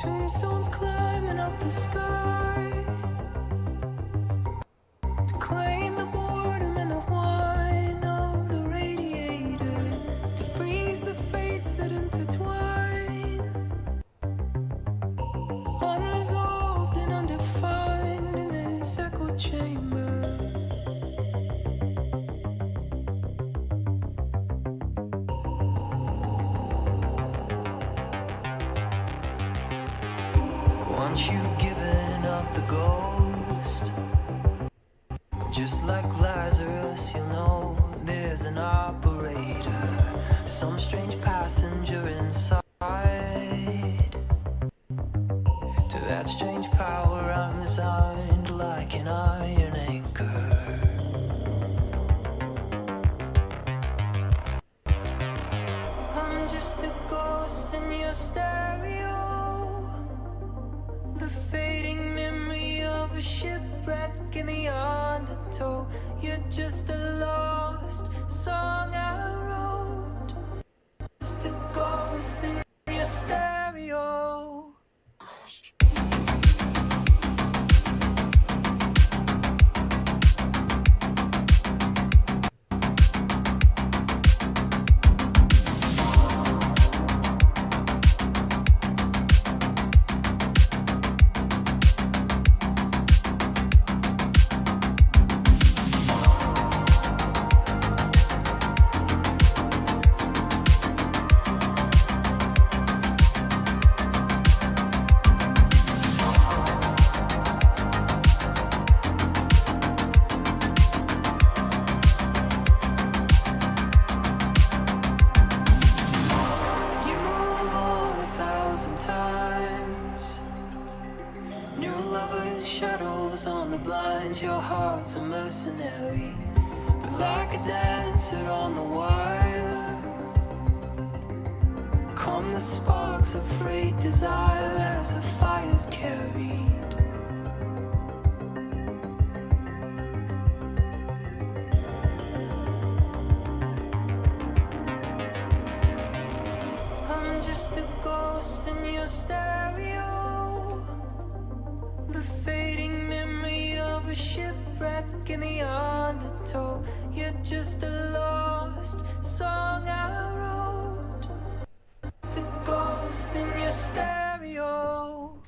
Tombstones climbing up the sky to claim the boredom and the whine of the radiator, to freeze the fates that intertwine, unresolved and undefined in this echo chamber. Once you've given up the ghost, just like Lazarus, you'll know there's an operator, some strange passenger inside. To that strange power I'm resigned like an iron anchor. I'm just a ghost in your stereo, the fading memory of a shipwreck in the undertow. You're just a lost song I wrote, just a ghost in your stereo. Shadows on the blinds, your heart's a mercenary, but like a dancer on the wire, come the sparks of frayed desire as a fire's carried. I'm just a ghost in your stereo, the fading memory of a shipwreck in the undertow. You're just a lost song I wrote, just a ghost in your stereo.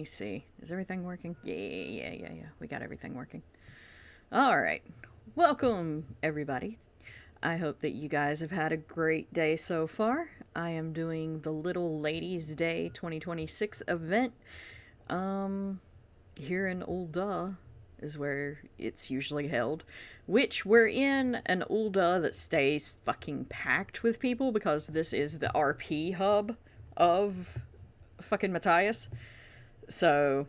me see. Is everything working? Yeah. We got everything working. Alright. Welcome, everybody. I hope that you guys have had a great day so far. I am doing the Little Ladies Day 2026 event. Here in Ul'dah is where it's usually held. Which we're in an Ul'dah that stays fucking packed with people because this is the RP hub of fucking Matthias. So,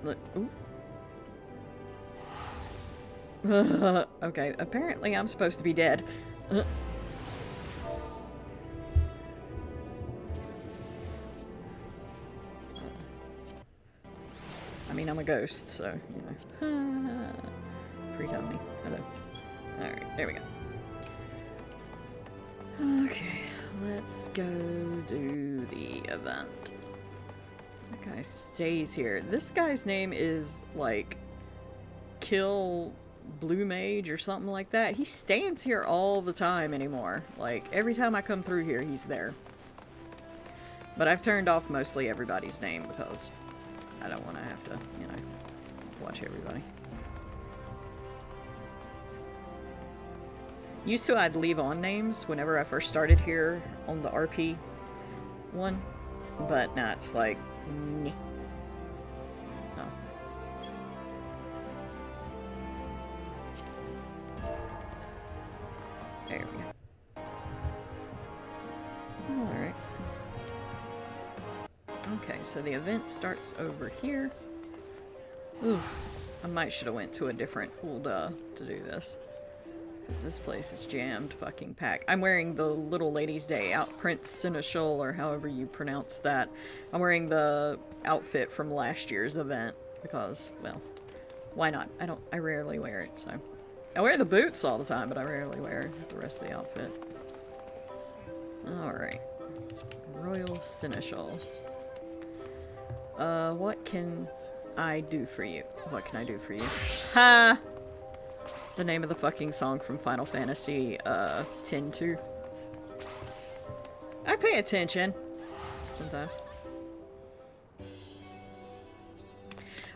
look, ooh. Okay, apparently I'm supposed to be dead. I mean, I'm a ghost, so, you know. Please help me. Hello. Alright, there we go. Okay, let's go do the event. That guy stays here. This guy's name is, like, Kill Blue Mage or something like that. He stands here all the time anymore. Like, every time I come through here, he's there. But I've turned off mostly everybody's name because I don't want to have to, you know, watch everybody. Used to, I'd leave on names whenever I first started here on the RP one, but now it's like, meh. Oh. There we go. Alright. Okay, so the event starts over here. Oof. I should have went to a different Ul'dah to do this. Because this place is jammed fucking packed. I'm wearing the Little Ladies Day outprint Seneschal, or however you pronounce that. I'm wearing the outfit from last year's event. Because, well, why not? I rarely wear it, so. I wear the boots all the time, but I rarely wear the rest of the outfit. Alright. Royal Seneschal. What can I do for you? What can I do for you? Ha! The name of the fucking song from Final Fantasy, 10-2. I pay attention. Sometimes.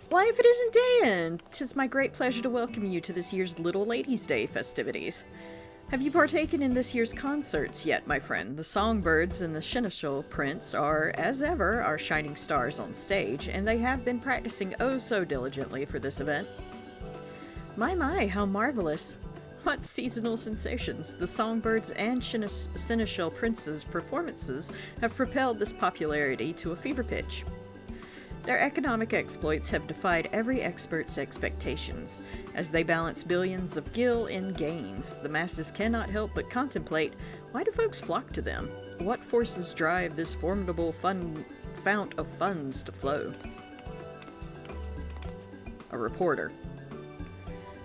Why, if it isn't Dan, 'tis my great pleasure to welcome you to this year's Little Ladies' Day festivities. Have you partaken in this year's concerts yet, my friend? The songbirds and the Seneschal Prince are, as ever, our shining stars on stage, and they have been practicing oh so diligently for this event. My, how marvelous. What seasonal sensations. The songbirds and Seneschal Prince's performances have propelled this popularity to a fever pitch. Their economic exploits have defied every expert's expectations. As they balance billions of gil in gains, the masses cannot help but contemplate, why do folks flock to them? What forces drive this formidable fount of funds to flow? A reporter.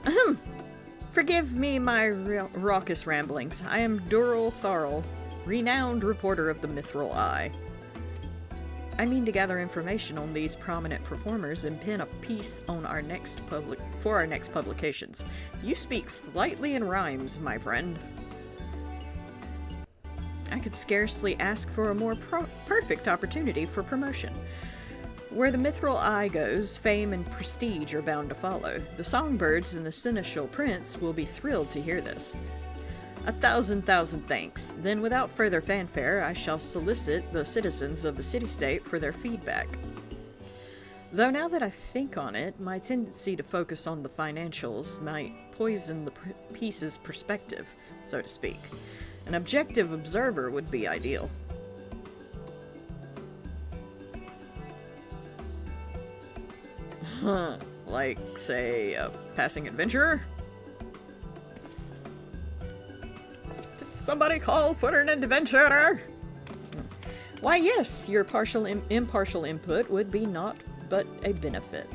Ahem. Forgive me my raucous ramblings. I am Dural Tharl, renowned reporter of the Mithril Eye. I mean to gather information on these prominent performers and pen a piece on for our next publications. You speak slightly in rhymes, my friend. I could scarcely ask for a more perfect opportunity for promotion. Where the Mithril Eye goes, fame and prestige are bound to follow. The songbirds and the Seneschal Prince will be thrilled to hear this. A thousand thanks. Then without further fanfare, I shall solicit the citizens of the city-state for their feedback. Though now that I think on it, my tendency to focus on the financials might poison the piece's perspective, so to speak. An objective observer would be ideal. Like, say, a passing adventurer? Somebody call for an adventurer! Why, yes, your impartial input would be naught but a benefit.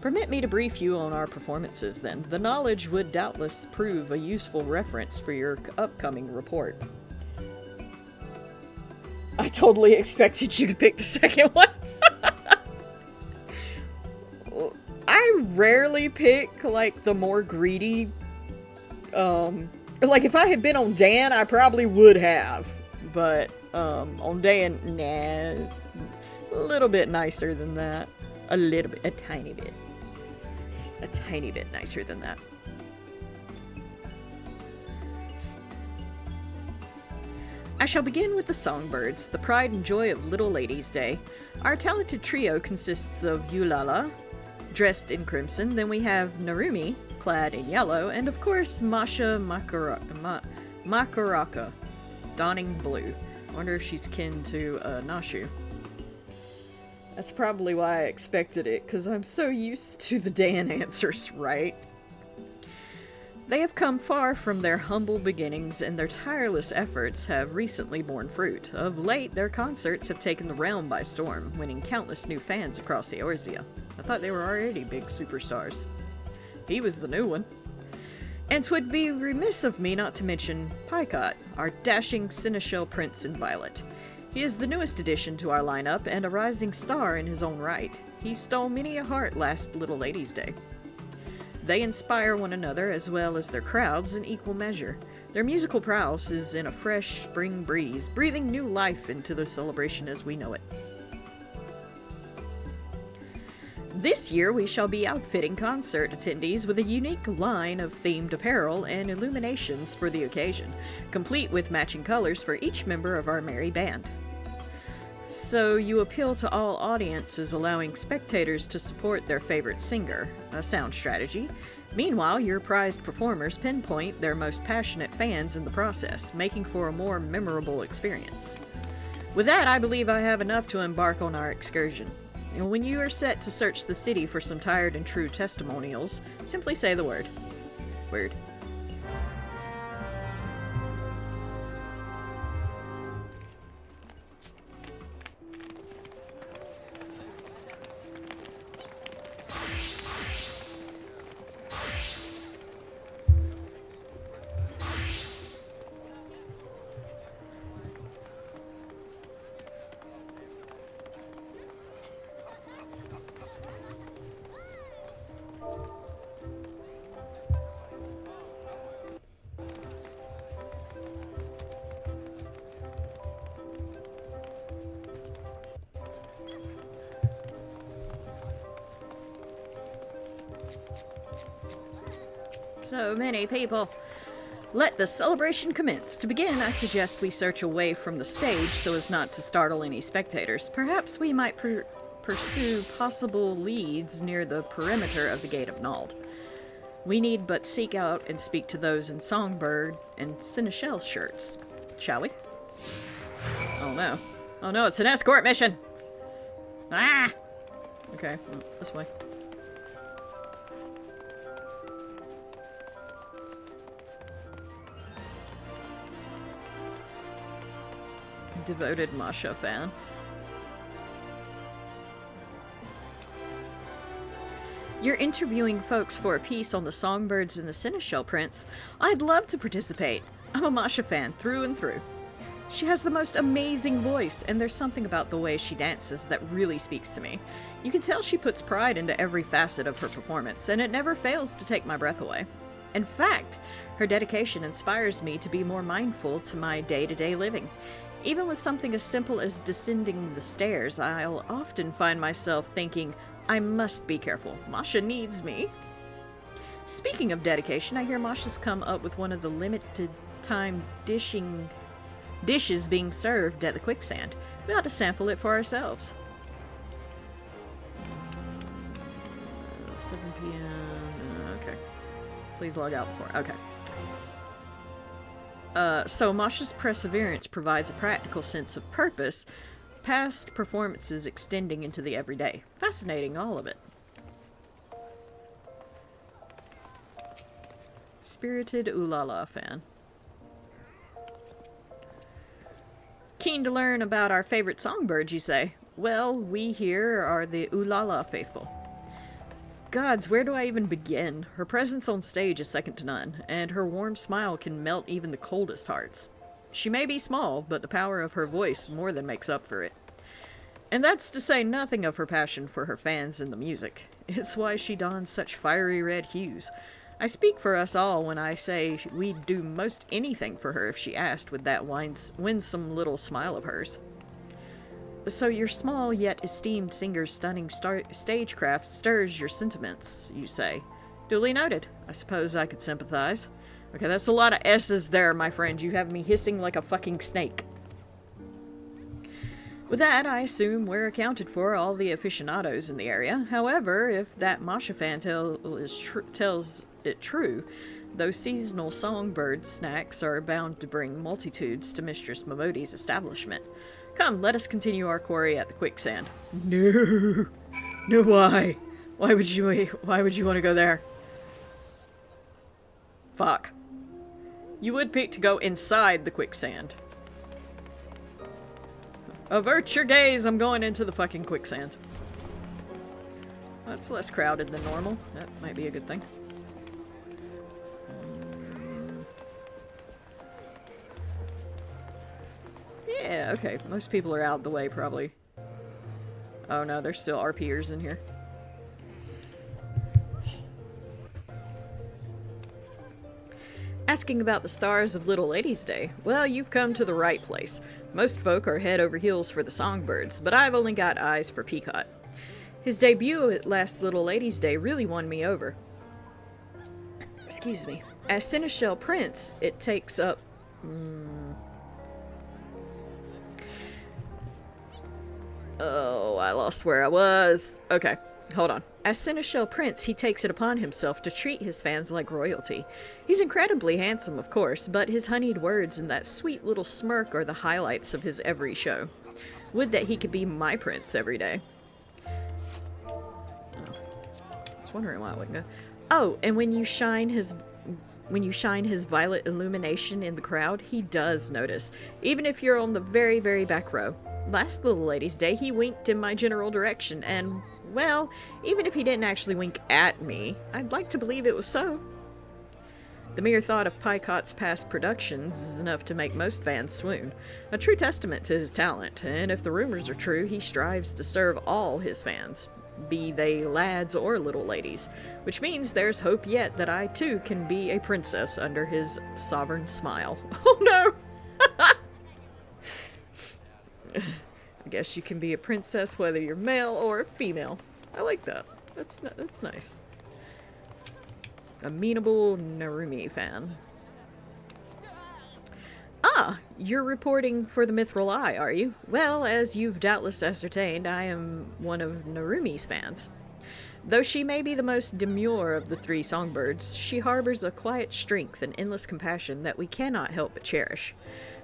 Permit me to brief you on our performances, then. The knowledge would doubtless prove a useful reference for your upcoming report. I totally expected you to pick the second one. I rarely pick, like, the more greedy, like, if I had been on Dan, I probably would have, but, on Dan, nah, A little bit nicer than that. A little bit. A tiny bit. A tiny bit nicer than that. I shall begin with the Songbirds, the pride and joy of Little Ladies' Day. Our talented trio consists of Eulala, dressed in crimson, then we have Narumi, clad in yellow, and of course Masha Makaraka, donning blue. I wonder if she's kin to Nashu. That's probably why I expected it, because I'm so used to the Dan answers, right? They have come far from their humble beginnings, and their tireless efforts have recently borne fruit. Of late, their concerts have taken the realm by storm, winning countless new fans across Eorzea. I thought they were already big superstars. He was the new one. And 'twould be remiss of me not to mention Picot, our dashing seneschal prince in violet. He is the newest addition to our lineup, and a rising star in his own right. He stole many a heart last Little Ladies' Day. They inspire one another as well as their crowds in equal measure. Their musical prowess is in a fresh spring breeze, breathing new life into the celebration as we know it. This year we shall be outfitting concert attendees with a unique line of themed apparel and illuminations for the occasion, complete with matching colors for each member of our merry band. So you appeal to all audiences, allowing spectators to support their favorite singer, a sound strategy. Meanwhile, your prized performers pinpoint their most passionate fans in the process, making for a more memorable experience. With that, I believe I have enough to embark on our excursion. And when you are set to search the city for some tired and true testimonials, simply say the word. Word. So many people. Let the celebration commence. To begin, I suggest we search away from the stage so as not to startle any spectators. Perhaps we might pursue possible leads near the perimeter of the Gate of Nald. We need but seek out and speak to those in Songbird and Seneschal shirts. Shall we? Oh no. Oh no, it's an escort mission! Ah! Okay, well, this way. Devoted Masha fan. You're interviewing folks for a piece on the Songbirds and the Seneschal Prince. I'd love to participate. I'm a Masha fan through and through. She has the most amazing voice, and there's something about the way she dances that really speaks to me. You can tell she puts pride into every facet of her performance, and it never fails to take my breath away. In fact, her dedication inspires me to be more mindful to my day-to-day living. Even with something as simple as descending the stairs, I'll often find myself thinking, I must be careful. Masha needs me. Speaking of dedication, I hear Masha's come up with one of the limited time dishes being served at the Quicksand. We ought to sample it for ourselves. 7 p.m. Okay. Please log out before. Okay. So Masha's perseverance provides a practical sense of purpose, past performances extending into the everyday. Fascinating, all of it. Spirited Ulala fan. Keen to learn about our favorite songbirds, you say? Well, we here are the Ulala faithful. Gods, where do I even begin? Her presence on stage is second to none, and her warm smile can melt even the coldest hearts. She may be small, but the power of her voice more than makes up for it. And that's to say nothing of her passion for her fans and the music. It's why she dons such fiery red hues. I speak for us all when I say we'd do most anything for her if she asked with that winsome little smile of hers. So your small yet esteemed singer's stunning stagecraft stirs your sentiments, you say. Duly noted. I suppose I could sympathize. Okay, that's a lot of S's there, my friend. You have me hissing like a fucking snake. With that, I assume we're accounted for all the aficionados in the area. However, if that Masha fan tells it true, those seasonal songbird snacks are bound to bring multitudes to Mistress Momodi's establishment. Come, let us continue our quarry at the quicksand. No. No, why? Why would you want to go there? Fuck. You would pick to go inside the quicksand. Avert your gaze, I'm going into the fucking quicksand. That's less crowded than normal. That might be a good thing. Yeah, okay. Most people are out the way, probably. Oh no, there's still RPers in here. Asking about the stars of Little Ladies' Day. Well, you've come to the right place. Most folk are head over heels for the songbirds, but I've only got eyes for Peacock. His debut at last Little Ladies' Day really won me over. Excuse me. As Seneschal Prince, it takes up... Oh, I lost where I was. Okay, hold on. As Seneschal Prince, he takes it upon himself to treat his fans like royalty. He's incredibly handsome, of course, but his honeyed words and that sweet little smirk are the highlights of his every show. Would that he could be my prince every day. Oh. I was wondering why I wouldn't go. Oh, and when you shine his violet illumination in the crowd, he does notice, even if you're on the very, very back row. Last Little Ladies' Day, he winked in my general direction, and, well, even if he didn't actually wink at me, I'd like to believe it was so. The mere thought of Pycott's past productions is enough to make most fans swoon. A true testament to his talent, and if the rumors are true, he strives to serve all his fans, be they lads or little ladies, which means there's hope yet that I too can be a princess under his sovereign smile. Oh no! I guess you can be a princess whether you're male or female. I like that. That's nice. Amenable Narumi fan. Ah, you're reporting for the Mithril Eye, are you? Well, as you've doubtless ascertained, I am one of Narumi's fans. Though she may be the most demure of the three songbirds, she harbors a quiet strength and endless compassion that we cannot help but cherish.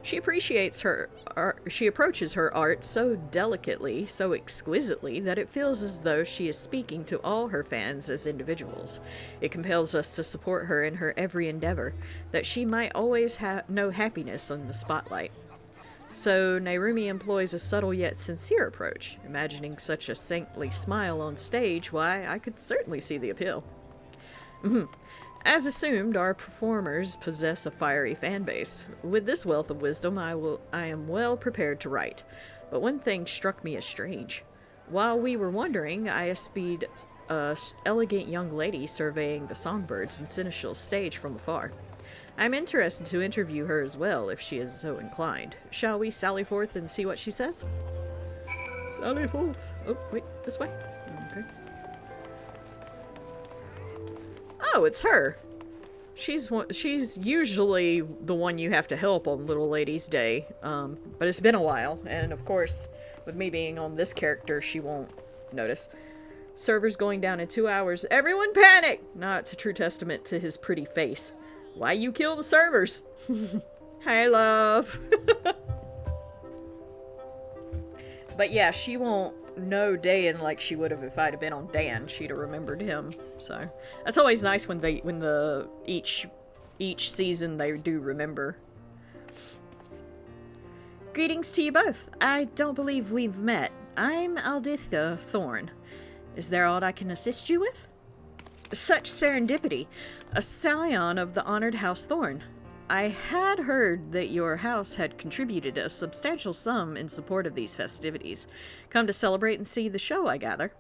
She approaches her art so delicately, so exquisitely, that it feels as though she is speaking to all her fans as individuals. It compels us to support her in her every endeavor, that she might always know happiness in the spotlight. So Narumi employs a subtle yet sincere approach. Imagining such a saintly smile on stage, why, I could certainly see the appeal. As assumed, our performers possess a fiery fan base. With this wealth of wisdom, I am well prepared to write. But one thing struck me as strange. While we were wondering, I espied an elegant young lady surveying the songbirds and Seneschal's stage from afar. I'm interested to interview her as well, if she is so inclined. Shall we sally forth and see what she says? Sally forth. Oh, wait, this way. Okay. Oh, it's her. She's usually the one you have to help on Little Ladies' Day, but it's been a while, and of course, with me being on this character, she won't notice. Server's going down in 2 hours. Everyone panic! Nah, it's a true testament to his pretty face. Why you kill the servers? Hi, love. But yeah, she won't know Dan like she would have if I'd have been on Dan. She'd have remembered him. So that's always nice when each season they do remember. Greetings to you both. I don't believe we've met. I'm Alditha Thorn. Is there aught I can assist you with? Such serendipity. A scion of the honored House Thorn. I had heard that your house had contributed a substantial sum in support of these festivities. Come to celebrate and see the show, I gather.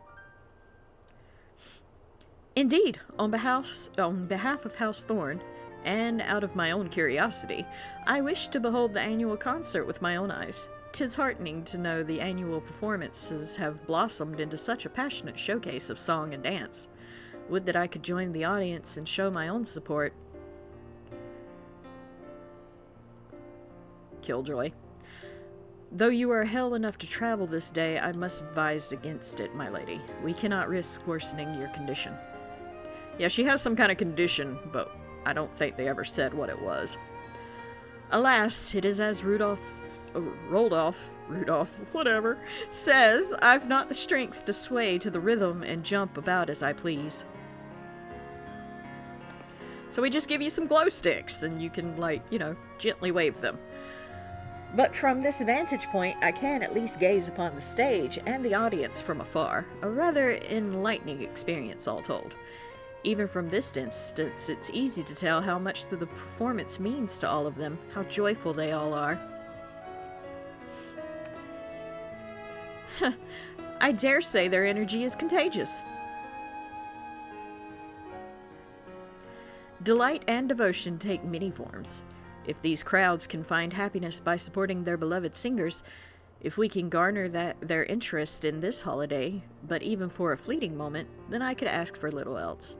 Indeed, on behalf of House Thorn, and out of my own curiosity, I wish to behold the annual concert with my own eyes. 'tis heartening to know the annual performances have blossomed into such a passionate showcase of song and dance. Would that I could join the audience and show my own support. Killjoy. Though you are hell enough to travel this day, I must advise against it, my lady. We cannot risk worsening your condition. Yeah, she has some kind of condition, but I don't think they ever said what it was. Alas, it is as Rudolph, whatever, says, I've not the strength to sway to the rhythm and jump about as I please. So we just give you some glow sticks, and you can, like, gently wave them. But from this vantage point, I can at least gaze upon the stage and the audience from afar. A rather enlightening experience, all told. Even from this distance, it's easy to tell how much the performance means to all of them, how joyful they all are. I dare say their energy is contagious. Delight and devotion take many forms. If these crowds can find happiness by supporting their beloved singers, if we can garner their interest in this holiday, but even for a fleeting moment, then I could ask for little else.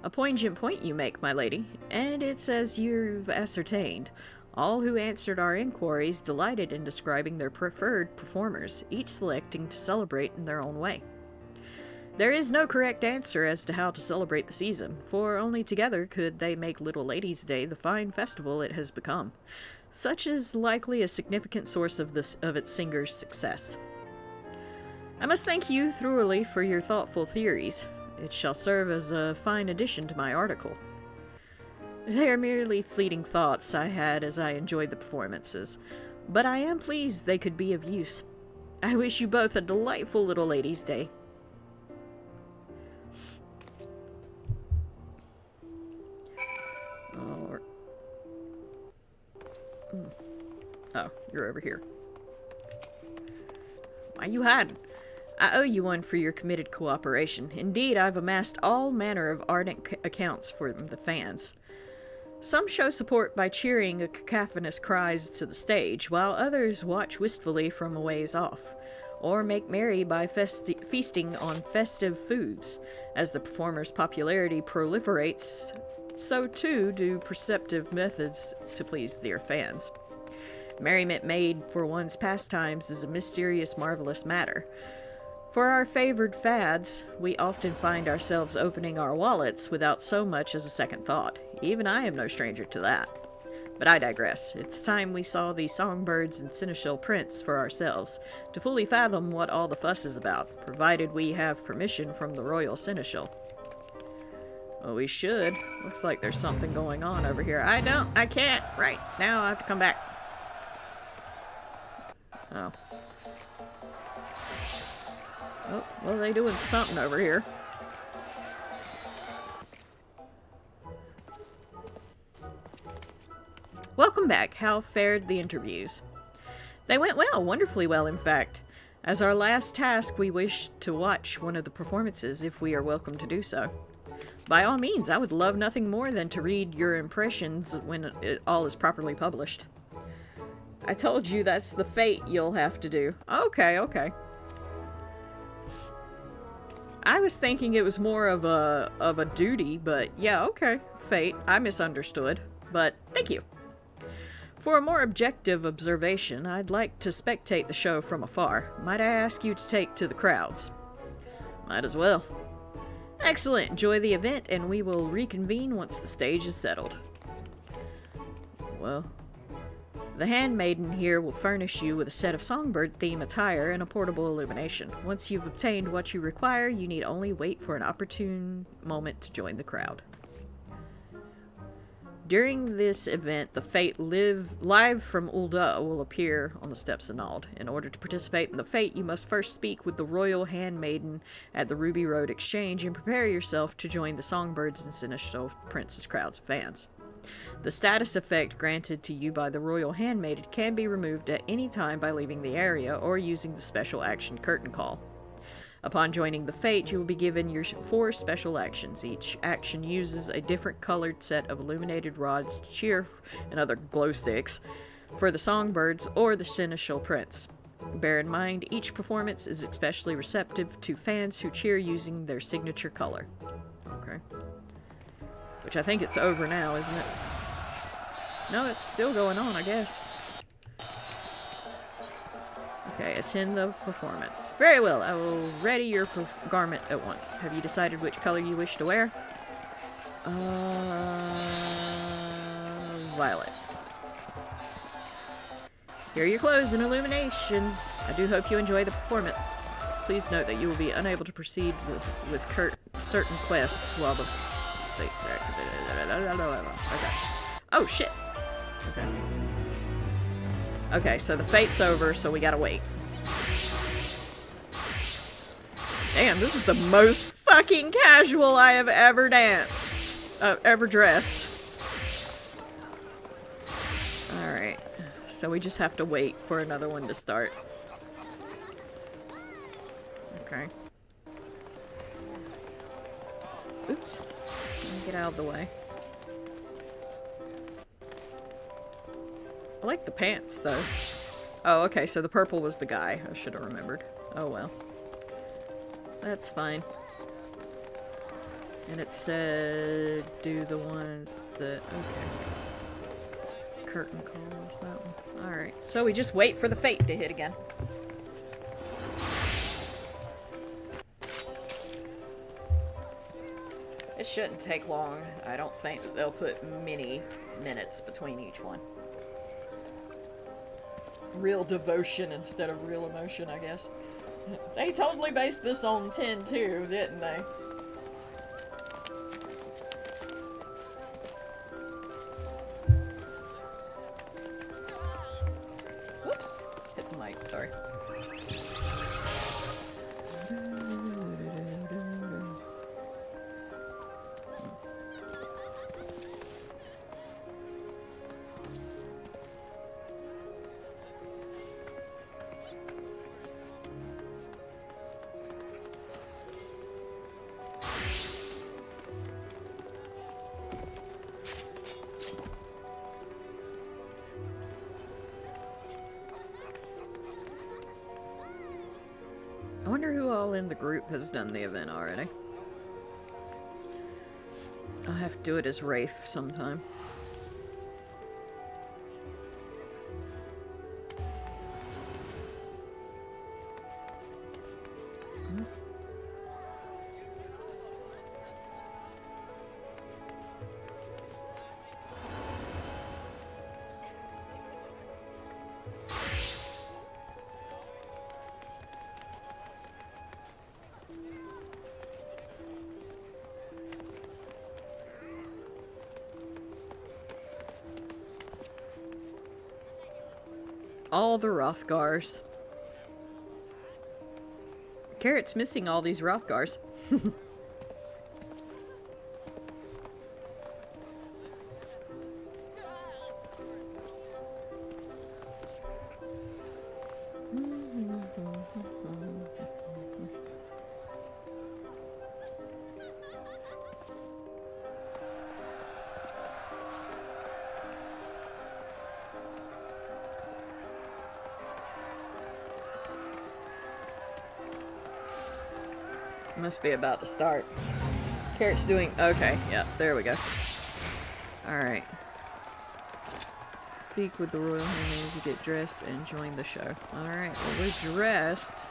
A poignant point you make, my lady, and it's as you've ascertained. All who answered our inquiries delighted in describing their preferred performers, each selecting to celebrate in their own way. There is no correct answer as to how to celebrate the season, for only together could they make Little Ladies' Day the fine festival it has become. Such is likely a significant source of its singer's success. I must thank you thoroughly for your thoughtful theories. It shall serve as a fine addition to my article. They are merely fleeting thoughts I had as I enjoyed the performances, but I am pleased they could be of use. I wish you both a delightful Little Ladies' Day. Oh, you're over here. Why you hiding? I owe you one for your committed cooperation. Indeed, I've amassed all manner of ardent accounts for the fans. Some show support by cheering a cacophonous cries to the stage, while others watch wistfully from a ways off, or make merry by feasting on festive foods. As the performer's popularity proliferates, so too do perceptive methods to please their fans. Merriment made for one's pastimes is a mysterious, marvelous matter. For our favored fads, we often find ourselves opening our wallets without so much as a second thought. Even I am no stranger to that. But I digress. It's time we saw the songbirds and seneschal prince for ourselves, to fully fathom what all the fuss is about, provided we have permission from the royal seneschal. Well, we should. Looks like there's something going on over here. I can't. Right now I have to come back. Oh. Oh, well, they doing something over here. Welcome back. How fared the interviews? They went well, wonderfully well, in fact. As our last task, we wish to watch one of the performances if we are welcome to do so. By all means, I would love nothing more than to read your impressions when it all is properly published. I told you that's the fate you'll have to do. Okay. I was thinking it was more of a duty, but yeah, okay. Fate. I misunderstood, but thank you. For a more objective observation, I'd like to spectate the show from afar. Might I ask you to take to the crowds? Might as well. Excellent. Enjoy the event, and we will reconvene once the stage is settled. Well, the handmaiden here will furnish you with a set of songbird theme attire and a portable illumination. Once you've obtained what you require, you need only wait for an opportune moment to join the crowd. During this event, the Fate live from Ul'dah will appear on the steps of Nald. In order to participate in the Fate, you must first speak with the royal handmaiden at the Ruby Road Exchange and prepare yourself to join the songbirds and seneschal princess crowds of fans. The status effect granted to you by the royal handmaiden can be removed at any time by leaving the area or using the special action curtain call. Upon joining the Fate, you will be given your 4 special actions. Each action uses a different colored set of illuminated rods to cheer and other glow sticks for the Songbirds or the Seneschal Prince. Bear in mind, each performance is especially receptive to fans who cheer using their signature color. Okay. Which I think it's over now, isn't it? No, it's still going on, I guess. Okay, attend the performance. Very well, I will ready your garment at once. Have you decided which color you wish to wear? Violet. Here are your clothes and illuminations. I do hope you enjoy the performance. Please note that you will be unable to proceed with certain quests while the states are activated. Okay. Oh, shit. Okay. Okay, so the fate's over, so we gotta wait. Damn, this is the most fucking casual I have ever danced. Ever dressed. Alright. So we just have to wait for another one to start. Okay. Oops. Let me get out of the way. I like the pants, though. Oh, okay, so the purple was the guy. I should have remembered. Oh, well. That's fine. And it said, do the ones that... Okay. Curtain call is that one. Alright, so we just wait for the fate to hit again. It shouldn't take long. I don't think that they'll put many minutes between each one. Real devotion instead of real emotion, I guess. They totally based this on 10-2, didn't they? Whoops. Hit the mic, sorry. I wonder who all in the group has done the event already. I'll have to do it as Rafe sometime. All the Rothgars. Carrot's missing all these Rothgars. Must be about to start. Carrot's doing... Okay, yeah, there we go. Alright. Speak with the royal handmaids to get dressed and join the show. Alright, well, we're dressed.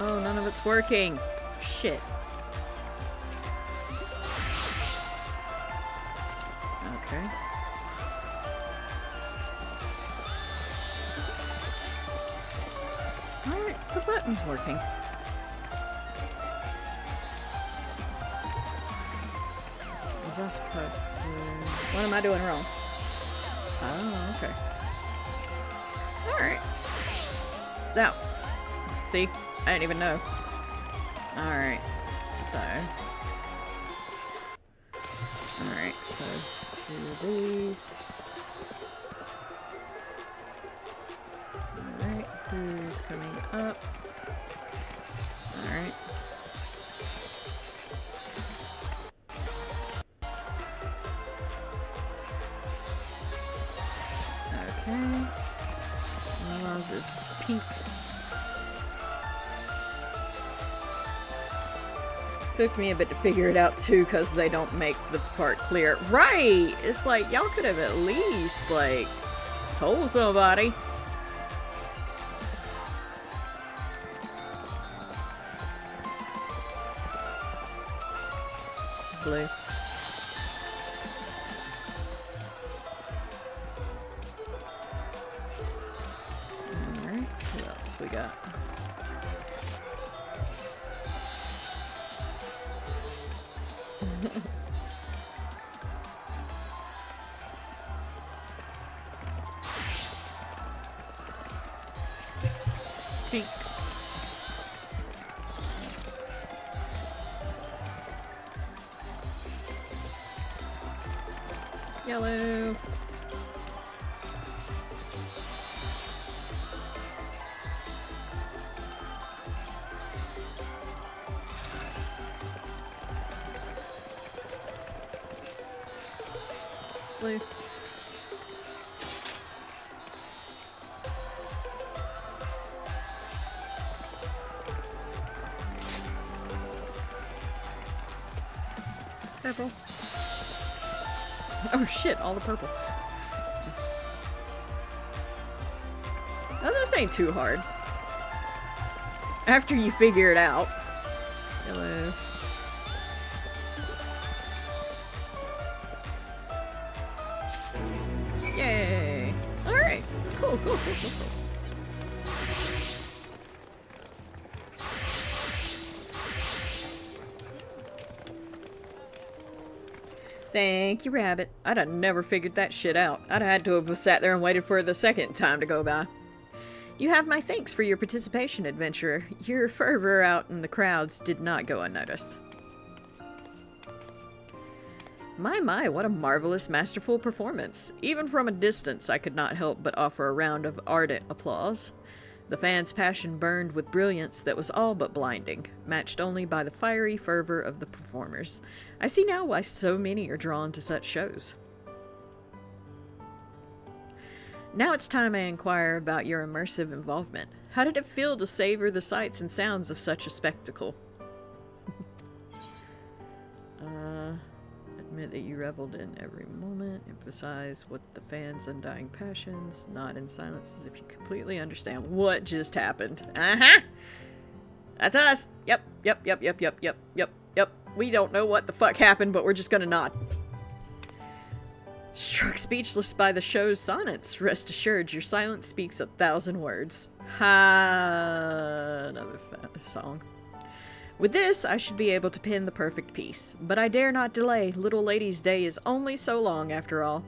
Oh, none of it's working. Shit. Okay. Alright, the button's working. Was I supposed to... What am I doing wrong? Oh, okay. Alright. Now. See? I didn't even know. Alright. So. Do these. Alright, who's coming up? Alright. Okay. Miles is peak. Took me a bit to figure it out too, because they don't make the part clear. Right! It's like, y'all could have at least, like, told somebody. Blue. Alright, what else we got? Pink. Yellow. Blue. Purple. Oh shit, all the purple. Oh, this ain't too hard. After you figure it out. Yellow. Yay! Alright. Cool, cool, cool, cool, cool. Thank you, Rabbit. I'd have never figured that shit out. I'd have had to have sat there and waited for the second time to go by. You have my thanks for your participation, adventurer. Your fervor out in the crowds did not go unnoticed. My, what a marvelous, masterful performance. Even from a distance, I could not help but offer a round of ardent applause. The fans' passion burned with brilliance that was all but blinding, matched only by the fiery fervor of the performers. I see now why so many are drawn to such shows. Now it's time I inquire about your immersive involvement. How did it feel to savor the sights and sounds of such a spectacle? Admit that you reveled in every moment. Emphasize what the fans' undying passions. Nod in silence as if you completely understand what just happened. Uh-huh! That's us! Yep. We don't know what the fuck happened, but we're just gonna nod. Struck speechless by the show's sonnets, rest assured your silence speaks 1,000 words. Ha! Another song. With this, I should be able to pin the perfect piece. But I dare not delay. Little Lady's Day is only so long, after all.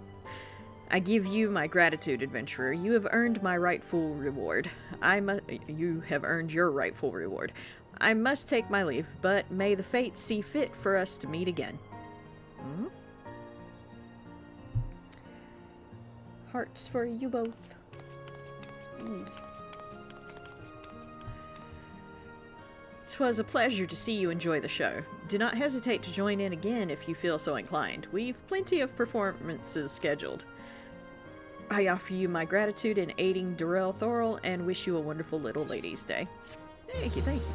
I give you my gratitude, adventurer. You have earned my rightful reward. You have earned your rightful reward. I must take my leave, but may the fates see fit for us to meet again. Hmm? Hearts for you both. Eee. 'Twas a pleasure to see you enjoy the show. Do not hesitate to join in again if you feel so inclined. We've plenty of performances scheduled. I offer you my gratitude in aiding Darrell Thorl and wish you a wonderful Little Lady's Day. Thank you, thank you.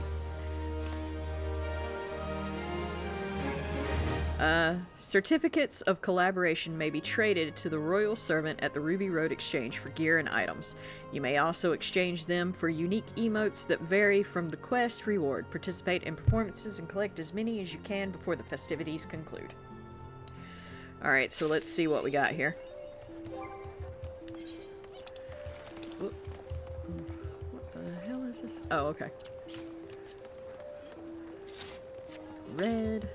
Certificates of collaboration may be traded to the Royal Servant at the Ruby Road Exchange for gear and items. You may also exchange them for unique emotes that vary from the quest reward. Participate in performances and collect as many as you can before the festivities conclude. Alright, so let's see what we got here. What the hell is this? Oh, okay. Red.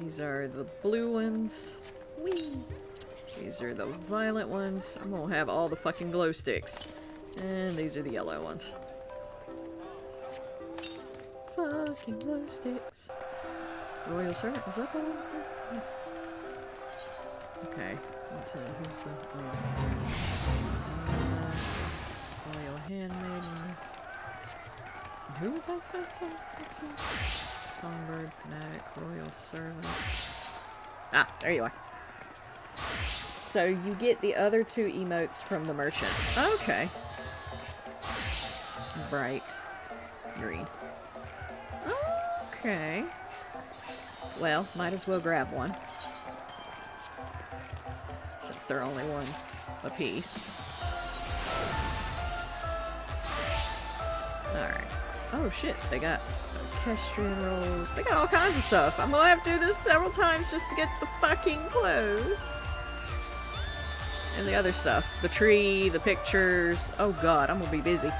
These are the blue ones. Whee! These are the violet ones. I'm gonna have all the fucking glow sticks. And these are the yellow ones. Fucking glow sticks. Royal Servant, is that the one? Okay. Who's the Royal Handmaiden? Who was I supposed to talk to? Songbird, Fanatic, Royal Servant. Ah, there you are. So you get the other two emotes from the merchant. Okay. Bright green. Okay. Well, might as well grab one. Since they're only one a piece. Alright. Oh shit, they got equestrian rolls. They got all kinds of stuff. I'm gonna have to do this several times just to get the fucking clothes. And the other stuff. The tree, the pictures. Oh god, I'm gonna be busy.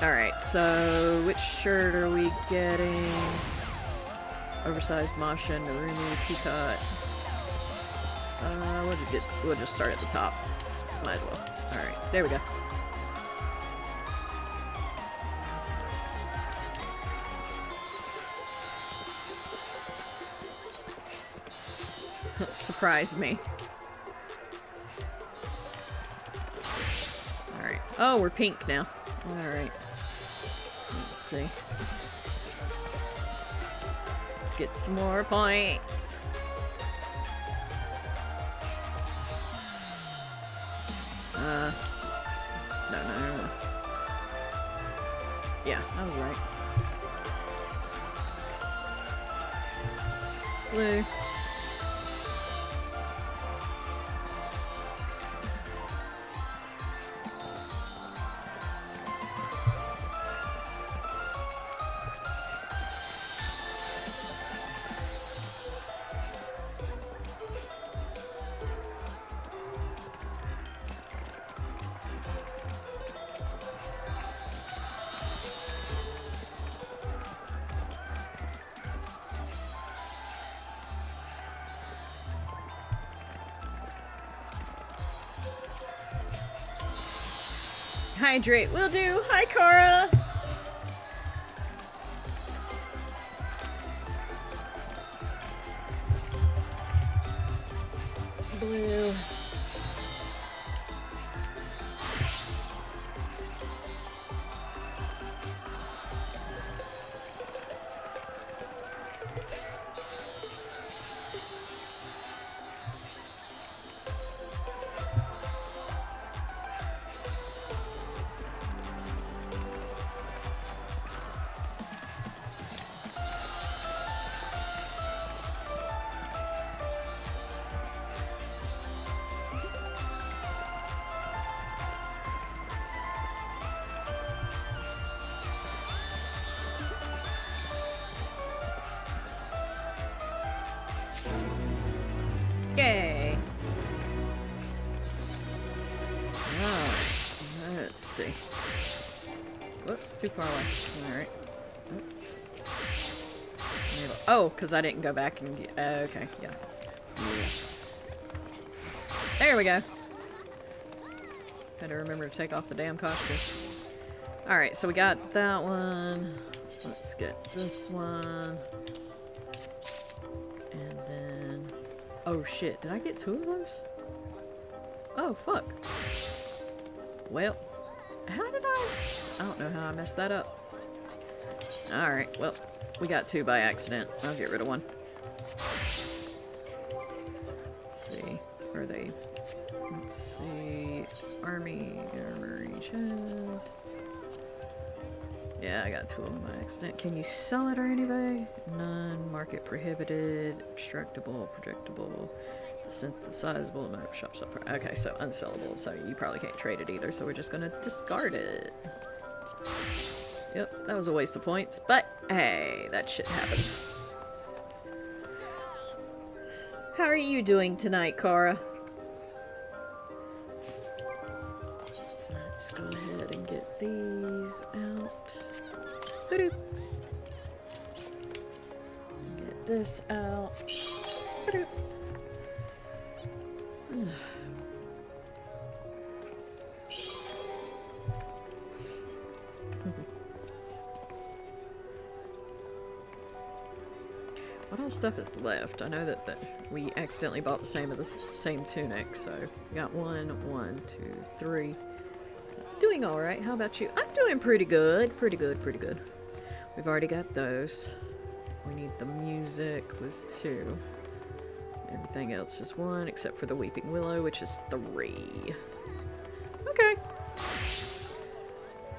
Alright, so which shirt are we getting? Oversized Masha, Narumi, Peacock. We'll just start at the top. Might as well. Alright, there we go. Surprised me. Alright. Oh, we're pink now. Alright. Let's see. Let's get some more points. No. Yeah, I was right. Blue. Hydrate will do. Hi, Cara. Blue. Yay. Oh, let's see. Whoops, too far away. Alright. Oh, because I didn't go back and get... okay, yeah. There we go. Had to remember to take off the damn costume. Alright, so we got that one. Let's get this one. And then... oh shit, did I get two of those? Oh, fuck. Well, how did I don't know how I messed that up. Alright, well, we got two by accident. I'll get rid of one. Let's see. Are they... let's see... armory chest... yeah, I got two of them by accident. Can you sell it or anything? None. Market prohibited. Extractable. Projectable. Synthesizable. Map shop software. Okay, so unsellable. So you probably can't trade it either. So we're just gonna discard it. Yep, that was a waste of points. But hey, that shit happens. How are you doing tonight, Cara? Let's go ahead and get these out. Ba-doop. Get this out. Ba-doop. What what all stuff is left? I know that we accidentally bought the same tunic, so we got 1, 2, 3. Doing alright. How about you? I'm doing pretty good. Pretty good, pretty good. We've already got those. We need the music was 2. Everything else is 1, except for the Weeping Willow, which is 3. Okay.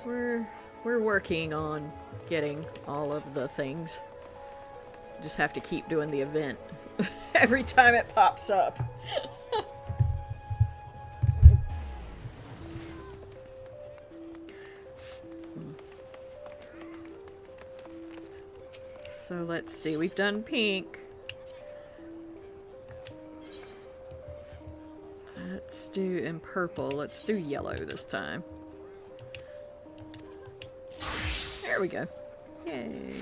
We're working on getting all of the things. Just have to keep doing the event every time it pops up. So let's see, we've done pink. Let's do in purple. Let's do yellow this time. There we go. Yay.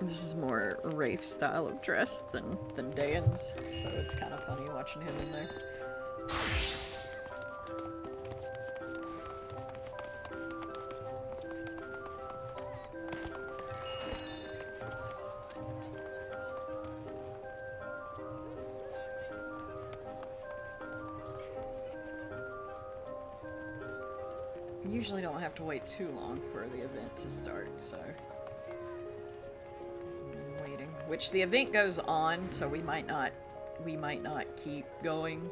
This is more Rafe style of dress than Dan's, so it's kind of funny watching him in there. I usually don't have to wait too long for the event to start, so... Which the event goes on, so we might not keep going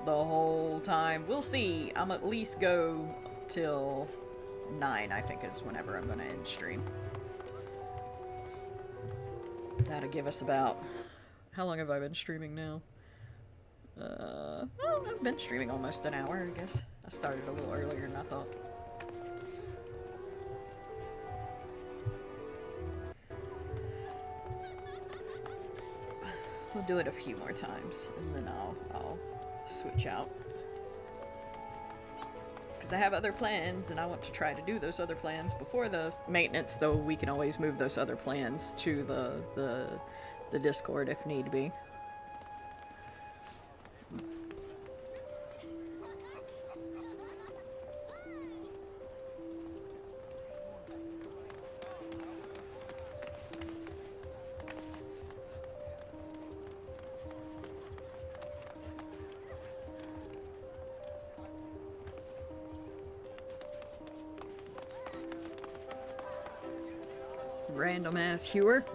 the whole time. We'll see. I'm at least go till 9, I think, is whenever I'm gonna end stream. That'll give us about... How long have I been streaming now? Well, I've been streaming almost an hour, I guess. I started a little earlier than I thought. We'll do it a few more times, and then I'll switch out. Because I have other plans, and I want to try to do those other plans before the maintenance, though we can always move those other plans to the Discord if need be. Random ass hewer.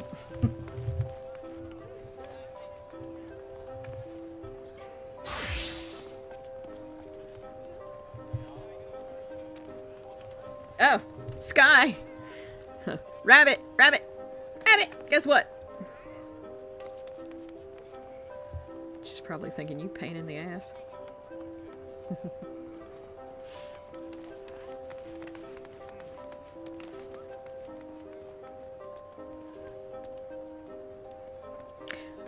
Oh, Sky. Rabbit, rabbit, rabbit. Guess what? She's probably thinking you pain in the ass.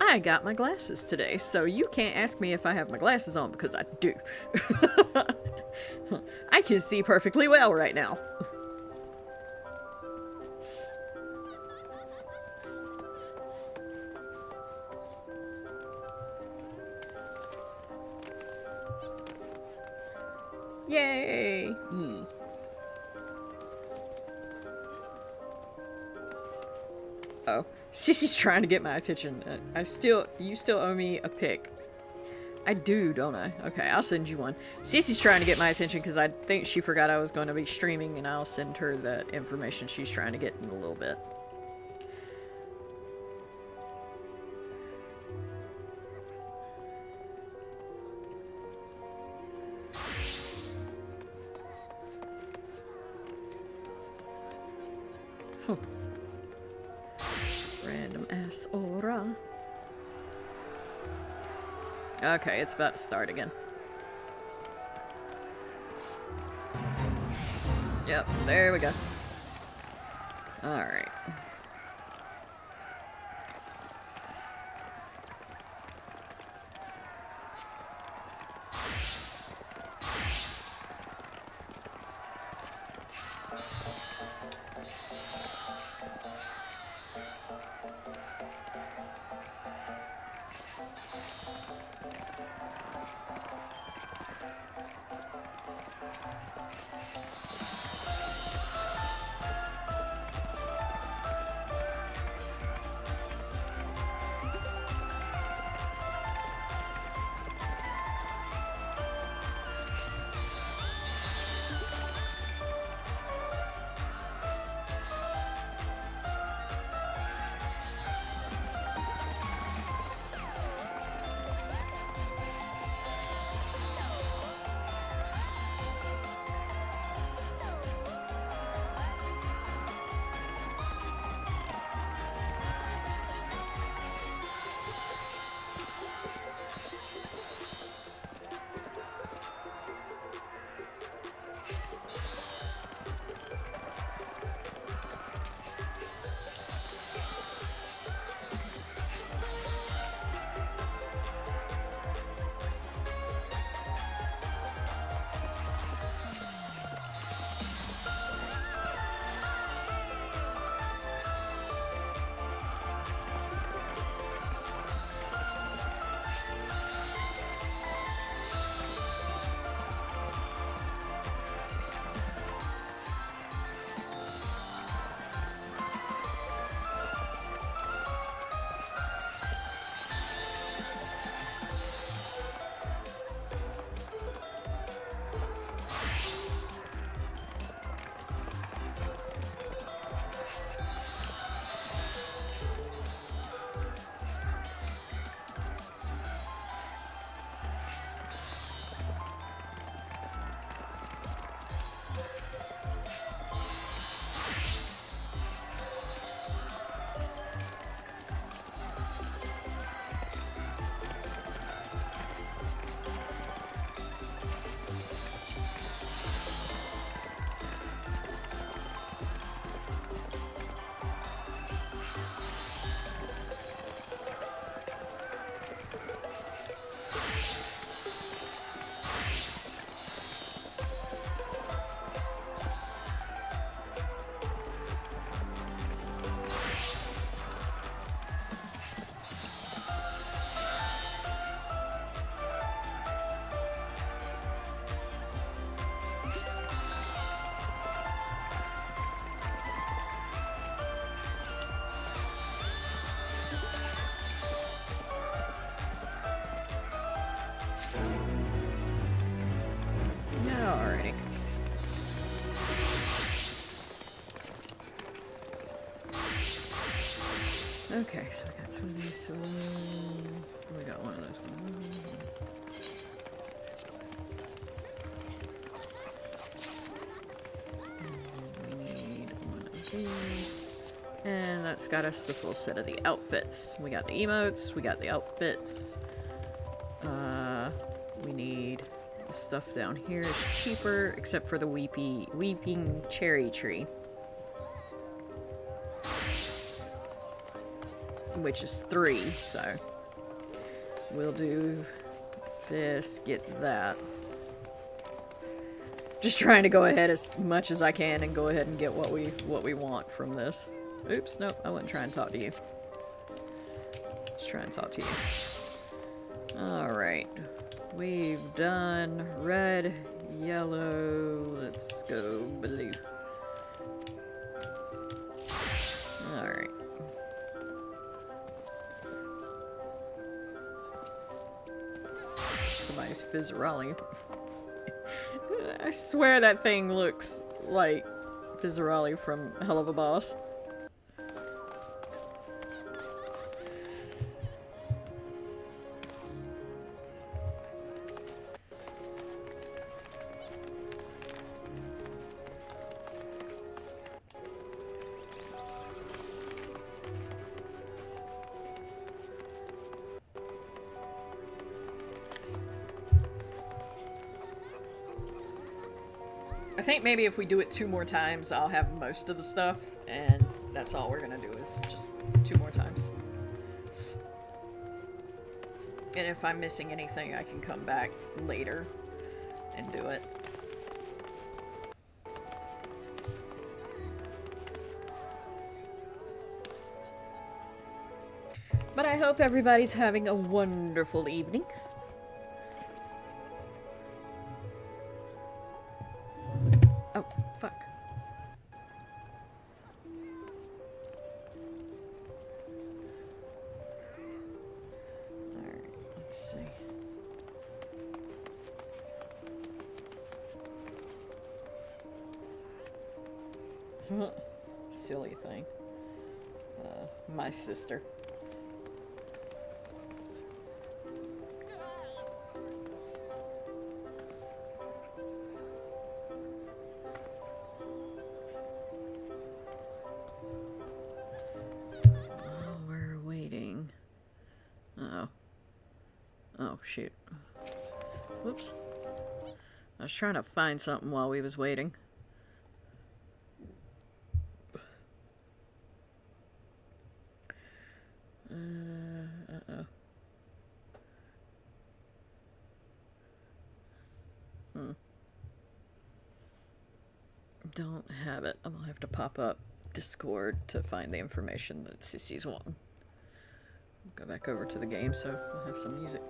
I got my glasses today, so you can't ask me if I have my glasses on because I do. I can see perfectly well right now. Yay! Yee. Oh. Sissy's trying to get my attention. You still owe me a pic. I do, don't I? Okay, I'll send you one. Sissy's trying to get my attention because I think she forgot I was going to be streaming, and I'll send her that information she's trying to get in a little bit. Huh. Random ass aura. Okay, it's about to start again. Yep, there we go. Alright. Alrighty. Okay, so I got two of these, two of them. We got one of those. And we need one of these. And that's got us the full set of the outfits. We got the emotes, we got the outfits. We need the stuff down here is cheaper, except for the weeping cherry tree. Which is 3, so we'll do this, get that. Just trying to go ahead as much as I can and go ahead and get what we want from this. Oops, nope, I wasn't trying to talk to you. Just trying to talk to you. Alright. We've done red, yellow, let's go blue. Alright. Somebody's Fizzarolli. I swear that thing looks like Fizzarolli from Hell of a Boss. I think maybe if we do it 2 more times, I'll have most of the stuff, and that's all we're gonna do is just 2 more times. And if I'm missing anything, I can come back later and do it. But I hope everybody's having a wonderful evening. Oh, fuck. Alright, let's see. Silly thing. My sister. We're waiting. Uh-oh. Oh, shoot. Whoops. I was trying to find something while we was waiting. Uh-oh. Don't have it. I'm gonna have to pop up Discord to find the information that Sissy's wanting. Go back over to the game so we'll have some music.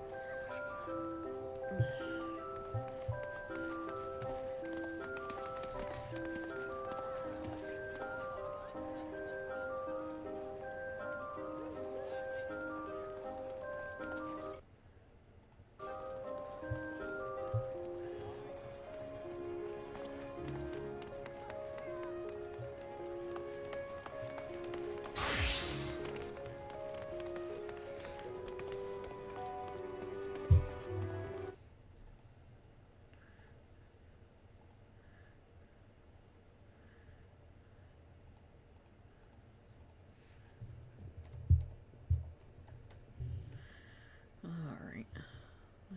Alright.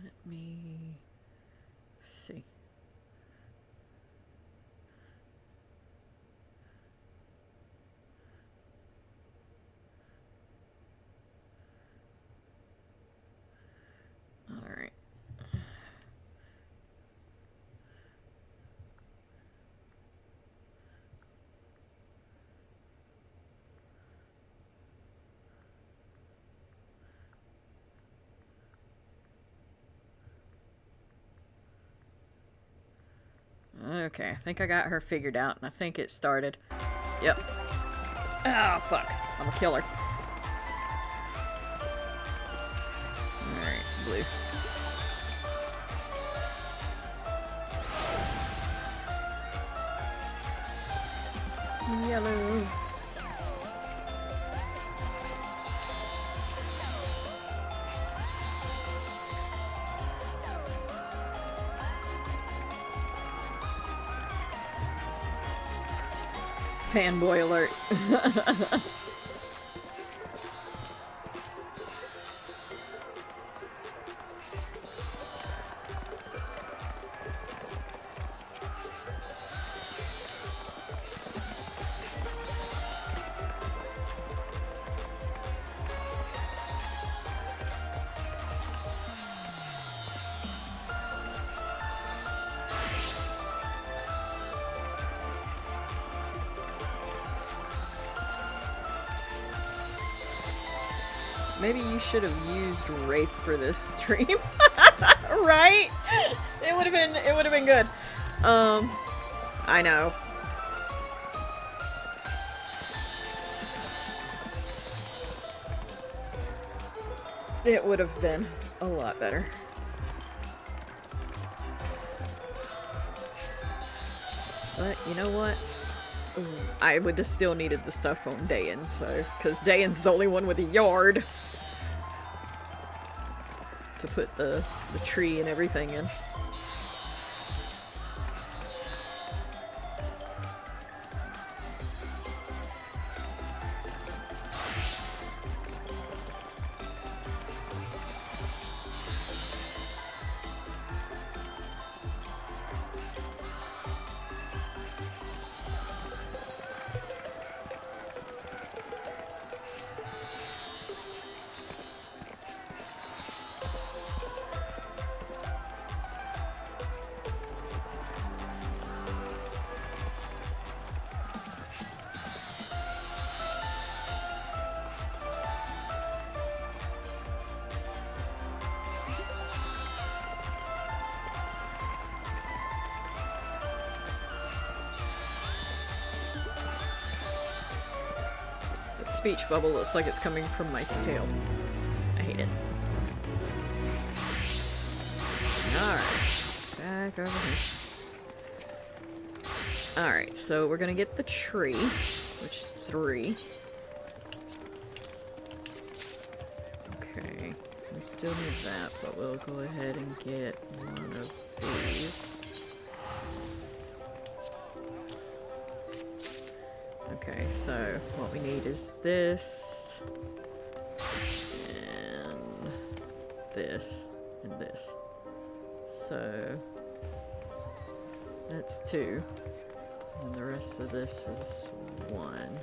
Let me see. Alright. Okay, I think I got her figured out, and I think it started. Yep. Oh, fuck. I'm a killer. Alright, blue. Yellow. Fanboy alert. Maybe you should have used Wraith for this stream. Right? It would have been good. I know. It would have been a lot better. But you know what? I would have still needed the stuff on Dayan, so because Dayan's the only one with a yard to put the tree and everything in. speech bubble looks like it's coming from my tail. I hate it. Alright. Back over here. Alright, so we're gonna get the tree, which is 3. Okay. We still need that, but we'll go ahead and get one of these. Okay, so what we need is this, and this, and this. So that's 2, and the rest of this is 1.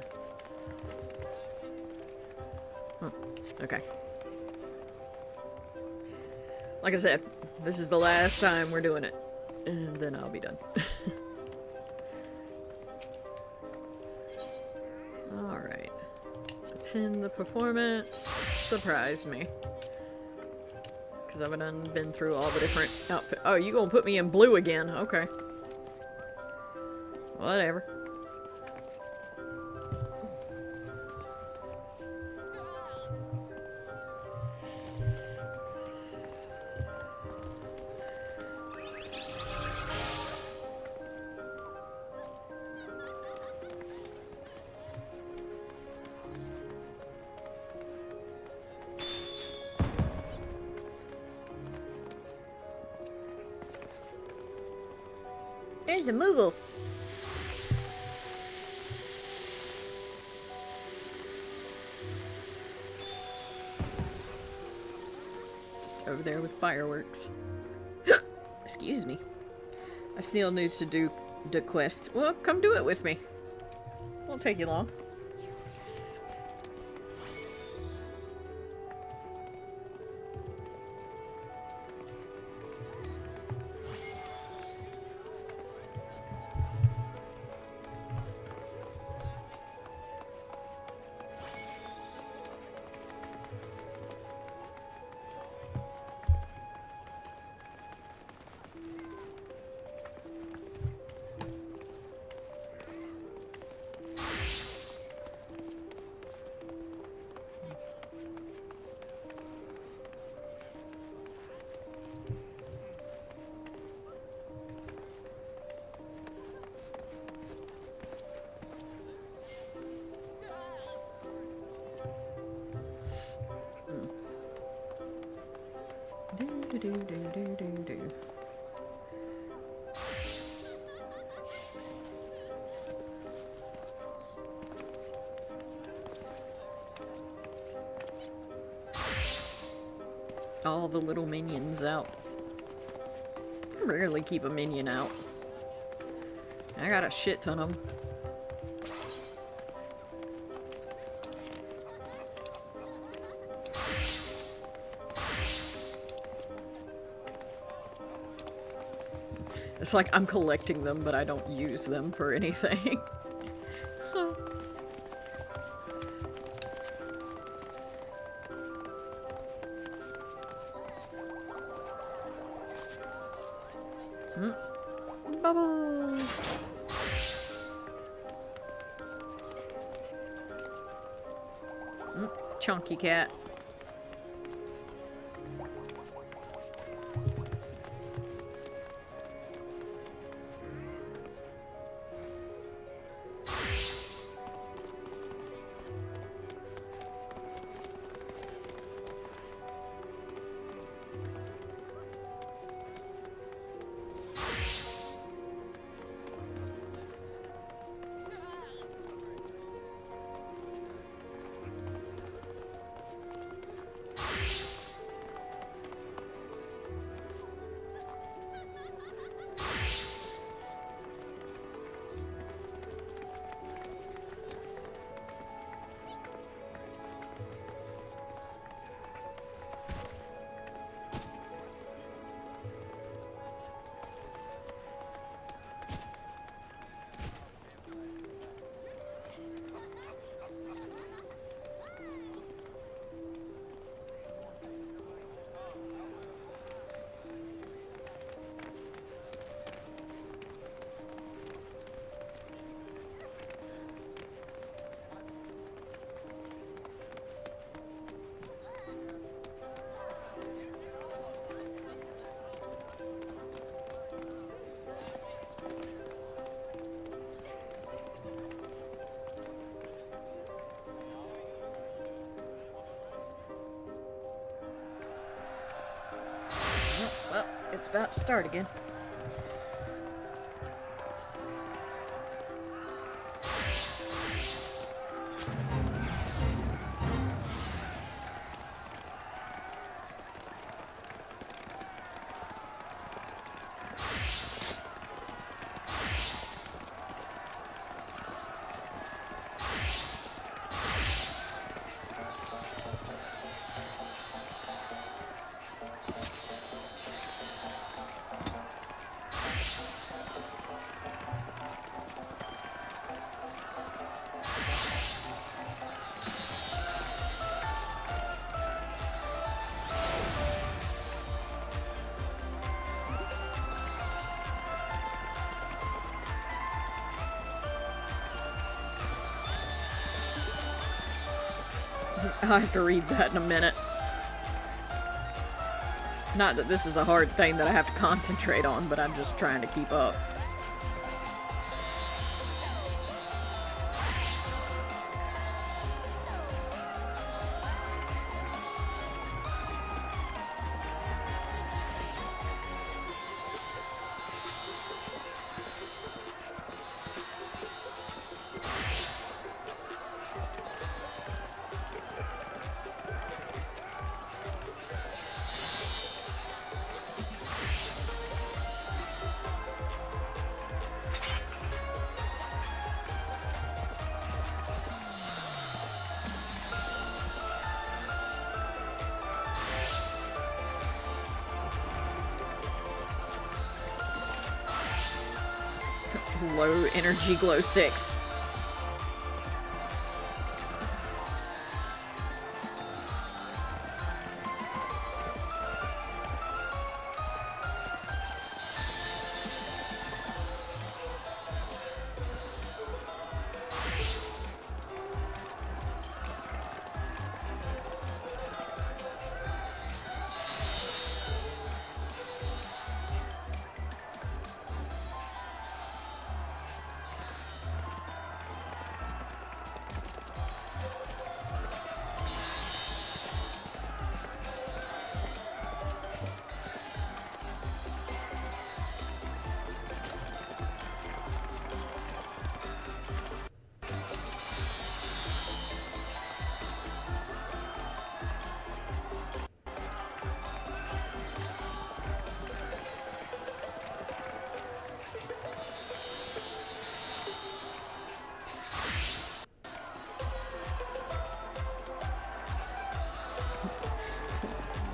Huh. Okay. Like I said, this is the last time we're doing it, and then I'll be done. Alright. Attend the performance. Surprise me. Because I've done been through all the different outfits. Oh, you gonna put me in blue again? Okay. Whatever. There's a Moogle. Just over there with fireworks. Excuse me. I still need to do the quest. Well, come do it with me. Won't take you long. Do. All the little minions out. I rarely keep a minion out. I got a shit ton of them. It's like I'm collecting them, but I don't use them for anything. Bubbles! Chunky cat. Oh, it's about to start again. I'll have to read that in a minute. Not that this is a hard thing that I have to concentrate on, but I'm just trying to keep up. Low energy glow sticks.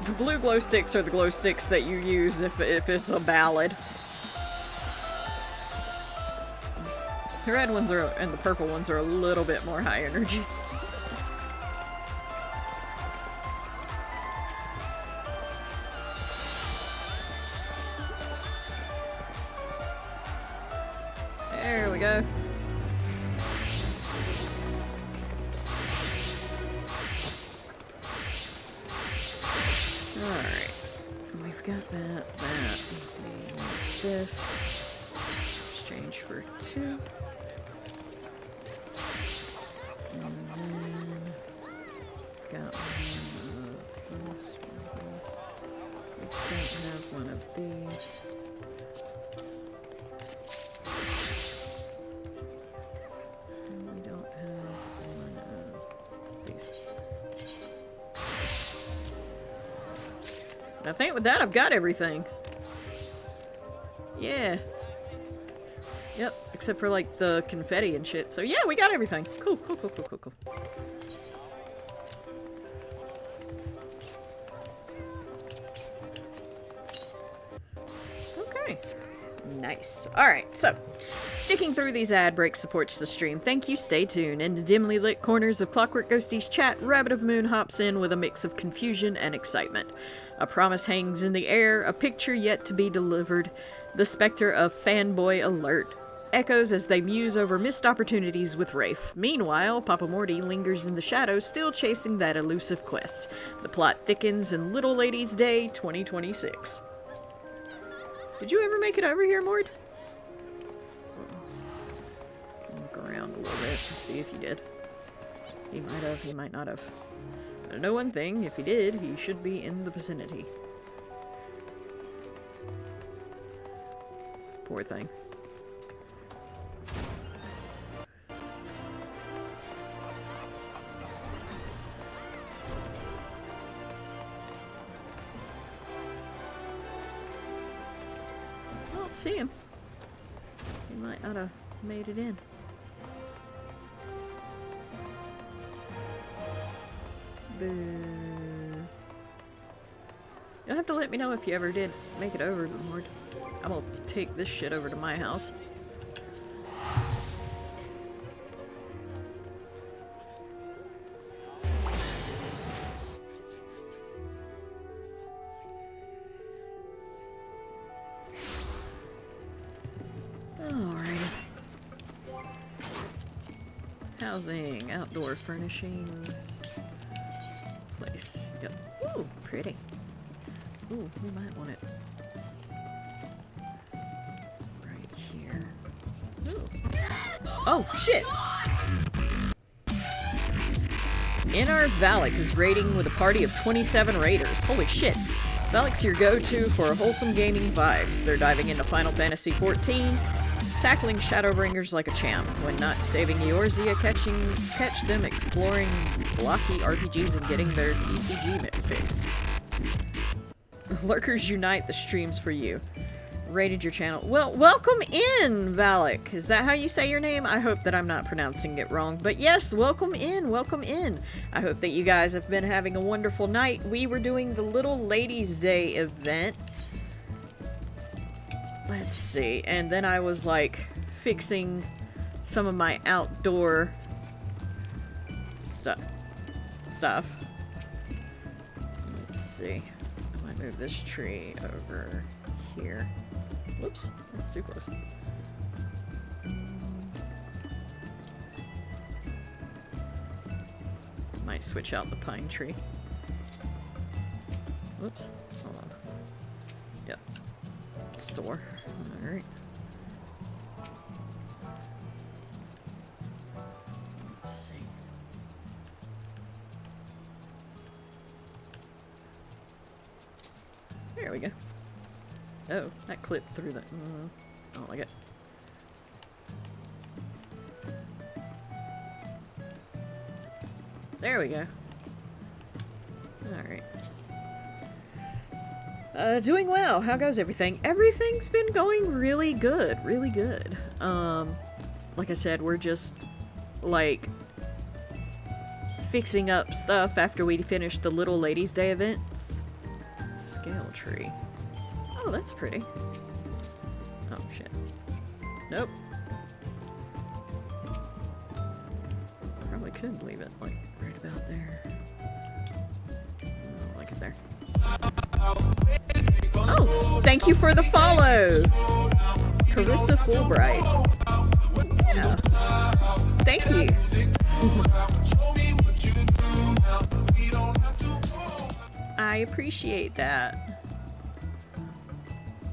The blue glow sticks are the glow sticks that you use if it's a ballad. The red ones are, and the purple ones are a little bit more high energy. There we go. Got that. This. Exchange for 2. And then got one of these. We don't have one of these. And we don't have one of these. I think with that, I've got everything. Yeah. Yep, except for, like, the confetti and shit. So, yeah, we got everything. Cool. Okay. Nice. Alright, so, sticking through these ad breaks supports the stream. Thank you, stay tuned. Into dimly lit corners of Clockwork Ghostie's chat, Rabbit of Moon hops in with a mix of confusion and excitement. A promise hangs in the air, a picture yet to be delivered. The specter of fanboy alert echoes as they muse over missed opportunities with Rafe. Meanwhile, Papa Morty lingers in the shadows, still chasing that elusive quest. The plot thickens in Little Lady's Day 2026. Did you ever make it over here, Mord? Look around a little bit to see if you did. He might have, he might not have. But I know one thing, if he did, he should be in the vicinity. poor thing. I don't see him. He might not have made it in. Boo. You'll have to let me know if you ever did make it over, Lord. I'm gonna take this shit over to my house. Alrighty. Housing, outdoor furnishings. Place. Yep. Ooh, pretty. Ooh, we might want it right here. Ooh. Oh, shit! NR Valak is raiding with a party of 27 raiders. Holy shit. Valak's your go-to for wholesome gaming vibes. They're diving into Final Fantasy XIV, tackling Shadowbringers like a champ. When not saving Eorzea, catch them exploring blocky RPGs and getting their TCG fix. Lurkers Unite, the stream's for you. Rated your channel. Well, welcome in, Valak. Is that how you say your name? I hope that I'm not pronouncing it wrong. But yes, welcome in, welcome in. I hope that you guys have been having a wonderful night. We were doing the Little Ladies' Day event. Let's see. And then I was, like, fixing some of my outdoor stuff. Let's see. I might move this tree over here. Whoops, that's too close. Might switch out the pine tree. Whoops, hold on. Yep. Store. Alright. Let's see. There we go. Oh, that clipped through the... I don't like it. There we go. Alright. Doing well. How goes everything? Everything's been going really good. Really good. Like I said, we're just, like, fixing up stuff after we finished the Little Ladies' Day events. Scale tree. Oh, that's pretty. Oh, shit. Nope. Probably could leave it, like, right about there. I don't like it there. Oh, thank you for the follow! Carissa Fulbright. Yeah. Thank you. I appreciate that.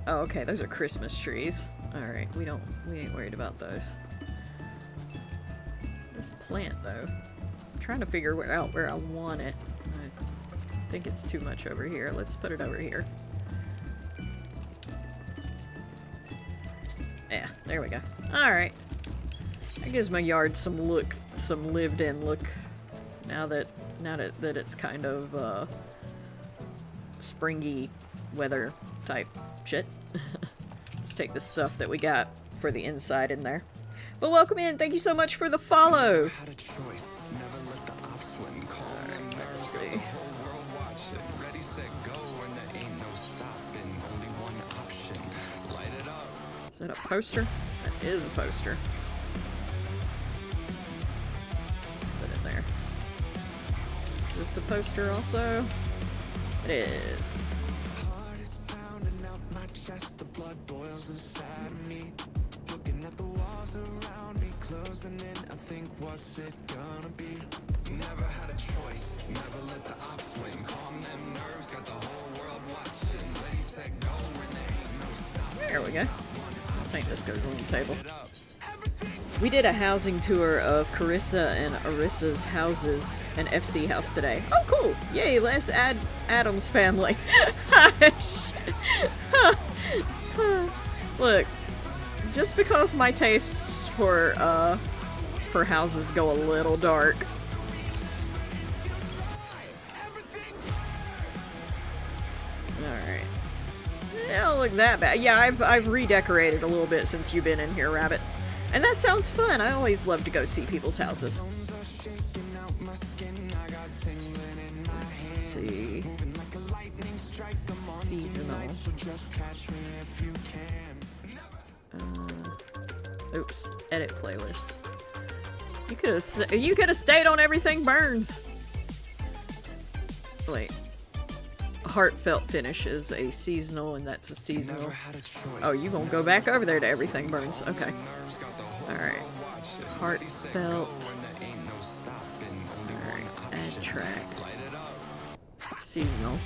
Oh, okay, those are Christmas trees. Alright, we ain't worried about those. This plant, though. I'm trying to figure out where I want it. I think it's too much over here. Let's put it over here. Yeah, there we go. Alright. That gives my yard some look, some lived-in look. Now that it's kind of, springy weather type shit. Let's take the stuff that we got for the inside in there. But welcome in. Thank you so much for the follow. Let's see. Is that a poster? That is a poster. Set it there. Is this a poster also? It is. The blood boils inside of me. Looking at the walls around me, closing in. I think, what's it gonna be? Never had a choice. Never let the ops win. Calm them nerves. Got the whole world watching. Ready, set, go. When there ain't no stop. There we go. I think this goes on the table. We did a housing tour of Carissa and Arissa's houses and FC house today. Oh, cool! Yay, let's add Adam's family. Look, just because my tastes for houses go a little dark. Alright. It don't look that bad. Yeah, I've redecorated a little bit since you've been in here, Rabbit. And that sounds fun. I always love to go see people's houses. Let's see. Seasonal. Oops. Edit playlist. You could have stayed on Everything Burns. Wait. Heartfelt Finish is a seasonal, and that's a seasonal. Oh, you gonna go back over there to Everything Burns. Okay. Alright. Heartfelt. Alright. Add track. Seasonal.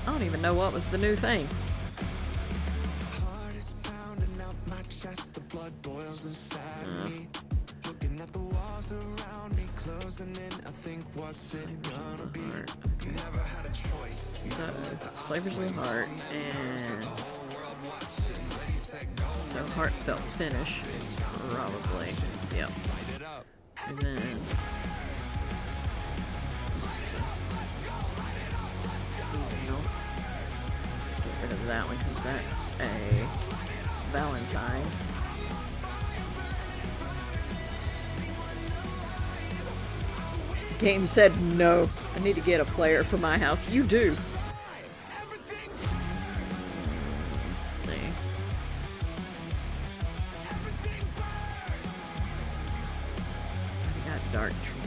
I don't even know what was the new thing. Flavors of the Heart, and so Heartfelt Finish is probably, yep. And then get rid of that one because that's a Valentine's. Game said no. I need to get a player for my house. You do. Let's see. I got Dark Tree.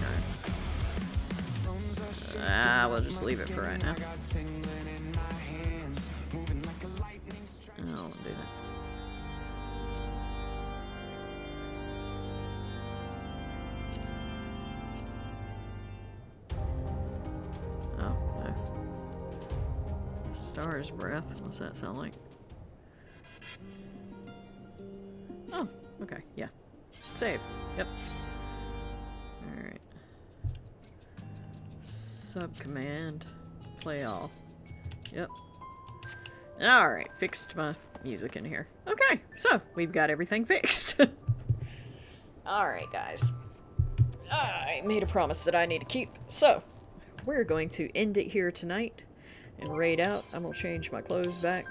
We'll just leave it for right now. I don't want to do that. Star's Breath. What's that sound like? Oh, okay, yeah. Save. Yep. Alright. Subcommand. Play all. Yep. Alright, fixed my music in here. Okay, so we've got everything fixed. Alright, guys. I made a promise that I need to keep. So, we're going to end it here tonight. And raid out. I'm gonna change my clothes back.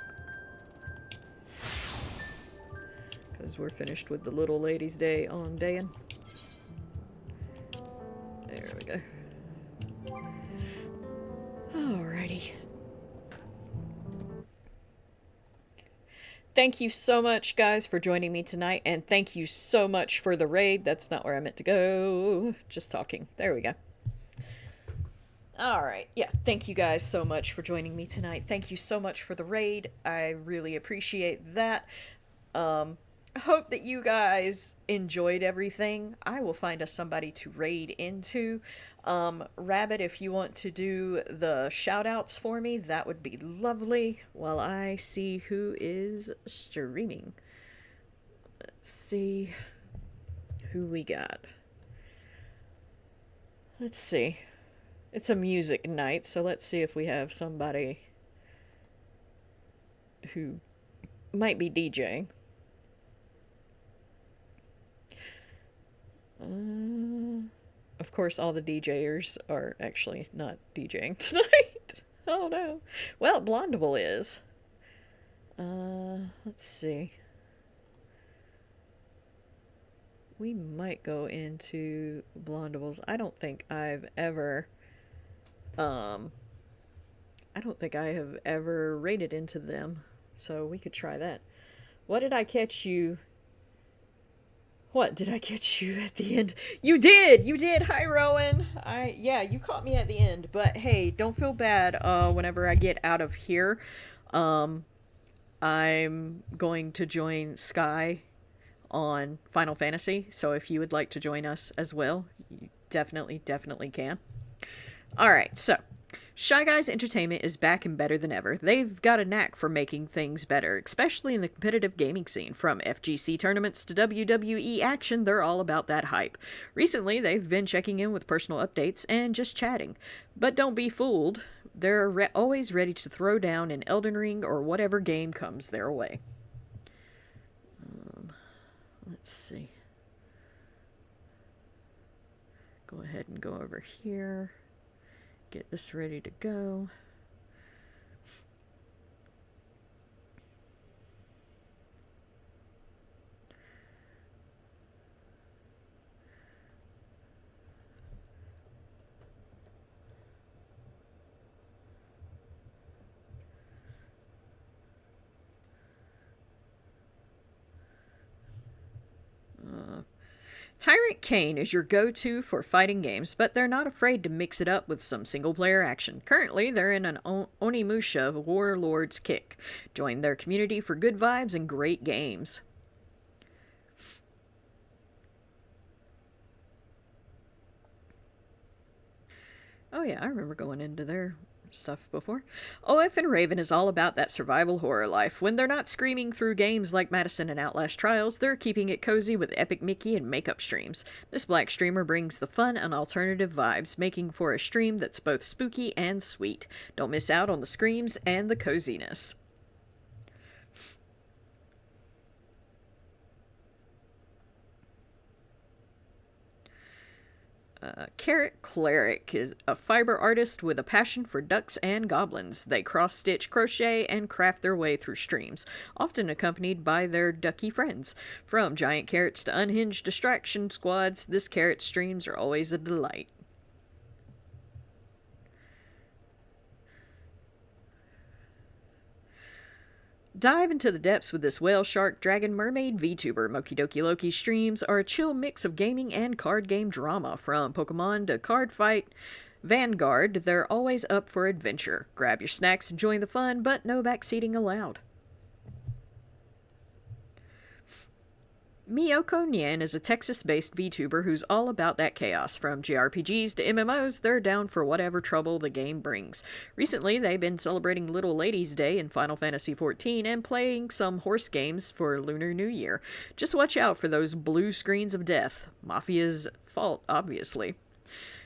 Because we're finished with the Little Ladies' Day on Dayan. There we go. Alrighty. Thank you so much, guys, for joining me tonight. And thank you so much for the raid. That's not where I meant to go. Just talking. There we go. Alright, yeah, thank you guys so much for joining me tonight. Thank you so much for the raid. I really appreciate that. I hope that you guys enjoyed everything. I will find us somebody to raid into. Rabbit, if you want to do the shout-outs for me, that would be lovely while I see who is streaming. Let's see who we got. Let's see. It's a music night, so let's see if we have somebody who might be DJing. Of course, all the DJers are actually not DJing tonight. Oh no. Well, Blondable is. Let's see. We might go into Blondable's. I don't think I have ever raided into them, so we could try that. What did I catch you? What did I catch you at the end? You did! You did! Hi, Rowan! Yeah, you caught me at the end, but hey, don't feel bad, whenever I get out of here. I'm going to join Sky on Final Fantasy, so if you would like to join us as well, you definitely can. Alright, so, Shy Guys Entertainment is back and better than ever. They've got a knack for making things better, especially in the competitive gaming scene. From FGC tournaments to WWE action, they're all about that hype. Recently, they've been checking in with personal updates and just chatting. But don't be fooled, they're always ready to throw down an Elden Ring or whatever game comes their way. Let's see. Go ahead and go over here. Get this ready to go. Tyrant Kane is your go-to for fighting games, but they're not afraid to mix it up with some single-player action. Currently, they're in an Onimusha Warlord's kick. Join their community for good vibes and great games. Oh yeah, I remember going into their stuff before. OF and Raven is all about that survival horror life. When they're not screaming through games like Madison and Outlast Trials, they're keeping it cozy with epic Mickey and makeup streams. This black streamer brings the fun and alternative vibes, making for a stream that's both spooky and sweet. Don't miss out on the screams and the coziness. Carrot Cleric is a fiber artist with a passion for ducks and goblins. They cross-stitch, crochet, and craft their way through streams, often accompanied by their ducky friends. From giant carrots to unhinged distraction squads, this carrot streams are always a delight. Dive into the depths with this whale, shark, dragon, mermaid VTuber. Mokidoki Loki streams are a chill mix of gaming and card game drama. From Pokemon to Card Fight Vanguard, they're always up for adventure. Grab your snacks and join the fun, but no backseating allowed. Miyoko Nyan is a Texas-based VTuber who's all about that chaos. From JRPGs to MMOs, they're down for whatever trouble the game brings. Recently, they've been celebrating Little Ladies' Day in Final Fantasy XIV and playing some horse games for Lunar New Year. Just watch out for those blue screens of death. Mafia's fault, obviously.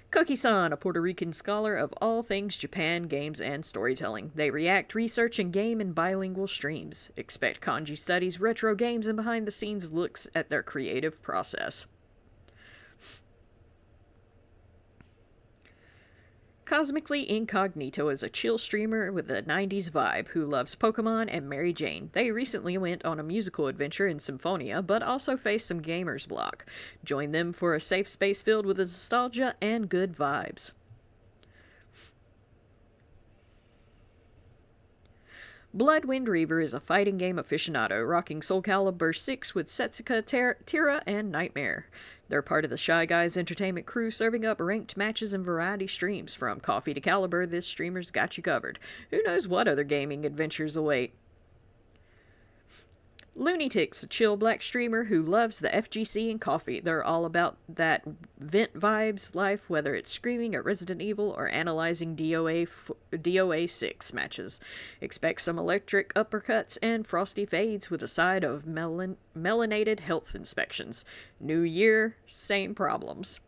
Koki-san, a Puerto Rican scholar of all things Japan, games, and storytelling. They react, research, and game in bilingual streams. Expect kanji studies, retro games, and behind-the-scenes looks at their creative process. Cosmically Incognito is a chill streamer with a 90s vibe who loves Pokemon and Mary Jane. They recently went on a musical adventure in Symphonia, but also faced some gamer's block. Join them for a safe space filled with nostalgia and good vibes. Bloodwind Reaver is a fighting game aficionado, rocking Soul Calibur 6 with Setsuka, Tira, and Nightmare. They're part of the Shy Guys Entertainment crew, serving up ranked matches and variety streams. From coffee to Calibur, this streamer's got you covered. Who knows what other gaming adventures await? Lunatics, a chill black streamer who loves the FGC and coffee. They're all about that vent vibes life, whether it's screaming at Resident Evil or analyzing DOA 6 matches. Expect some electric uppercuts and frosty fades with a side of melanated health inspections. New year, same problems.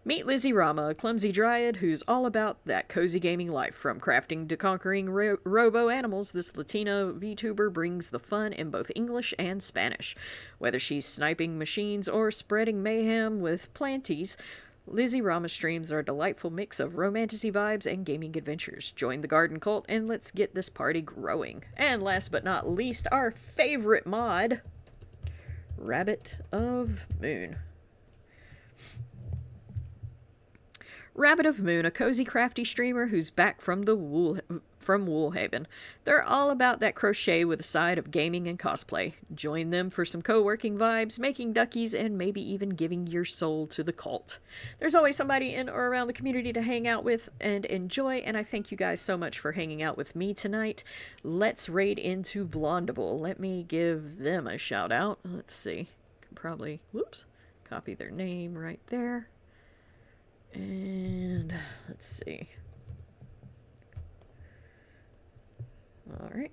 Meet Lizzie Rama, a clumsy dryad who's all about that cozy gaming life. From crafting to conquering robo-animals, this Latina VTuber brings the fun in both English and Spanish. Whether she's sniping machines or spreading mayhem with planties, Lizzie Rama streams are a delightful mix of romantasy vibes and gaming adventures. Join the garden cult and let's get this party growing. And last but not least, our favorite mod, Rabbit of Moon. Rabbit of Moon, a cozy, crafty streamer who's back from Woolhaven. They're all about that crochet with a side of gaming and cosplay. Join them for some co-working vibes, making duckies, and maybe even giving your soul to the cult. There's always somebody in or around the community to hang out with and enjoy, and I thank you guys so much for hanging out with me tonight. Let's raid into Blondable. Let me give them a shout out. Let's see. Can probably, whoops, copy their name right there. And let's see. Alright.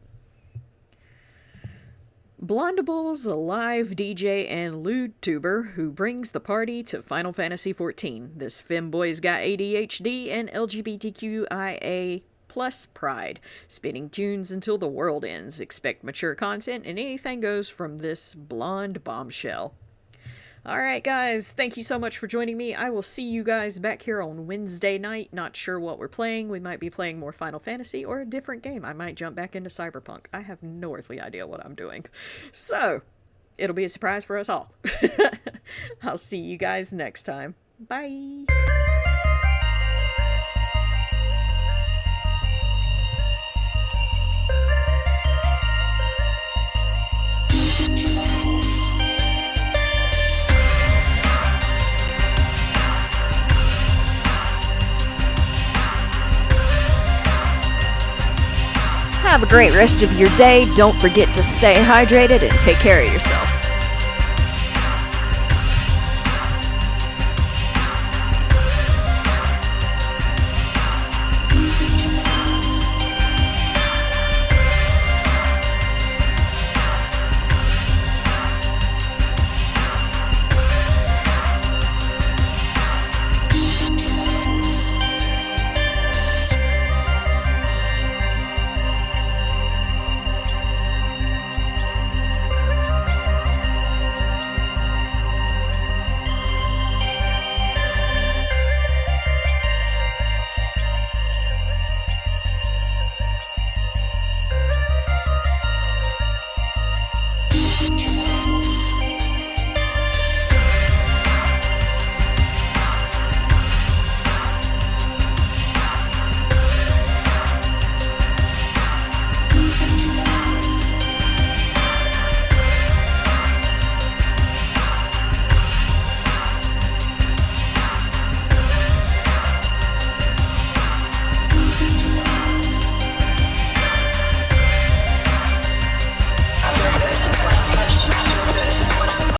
Blondable's a live DJ and lewd tuber who brings the party to Final Fantasy XIV. This femboy's got ADHD and LGBTQIA plus pride, spinning tunes until the world ends. Expect mature content and anything goes from this blonde bombshell. Alright guys, thank you so much for joining me. I will see you guys back here on Wednesday night. Not sure what we're playing. We might be playing more Final Fantasy or a different game. I might jump back into Cyberpunk. I have no earthly idea what I'm doing. So, it'll be a surprise for us all. I'll see you guys next time. Bye! Have a great rest of your day. Don't forget to stay hydrated and take care of yourself.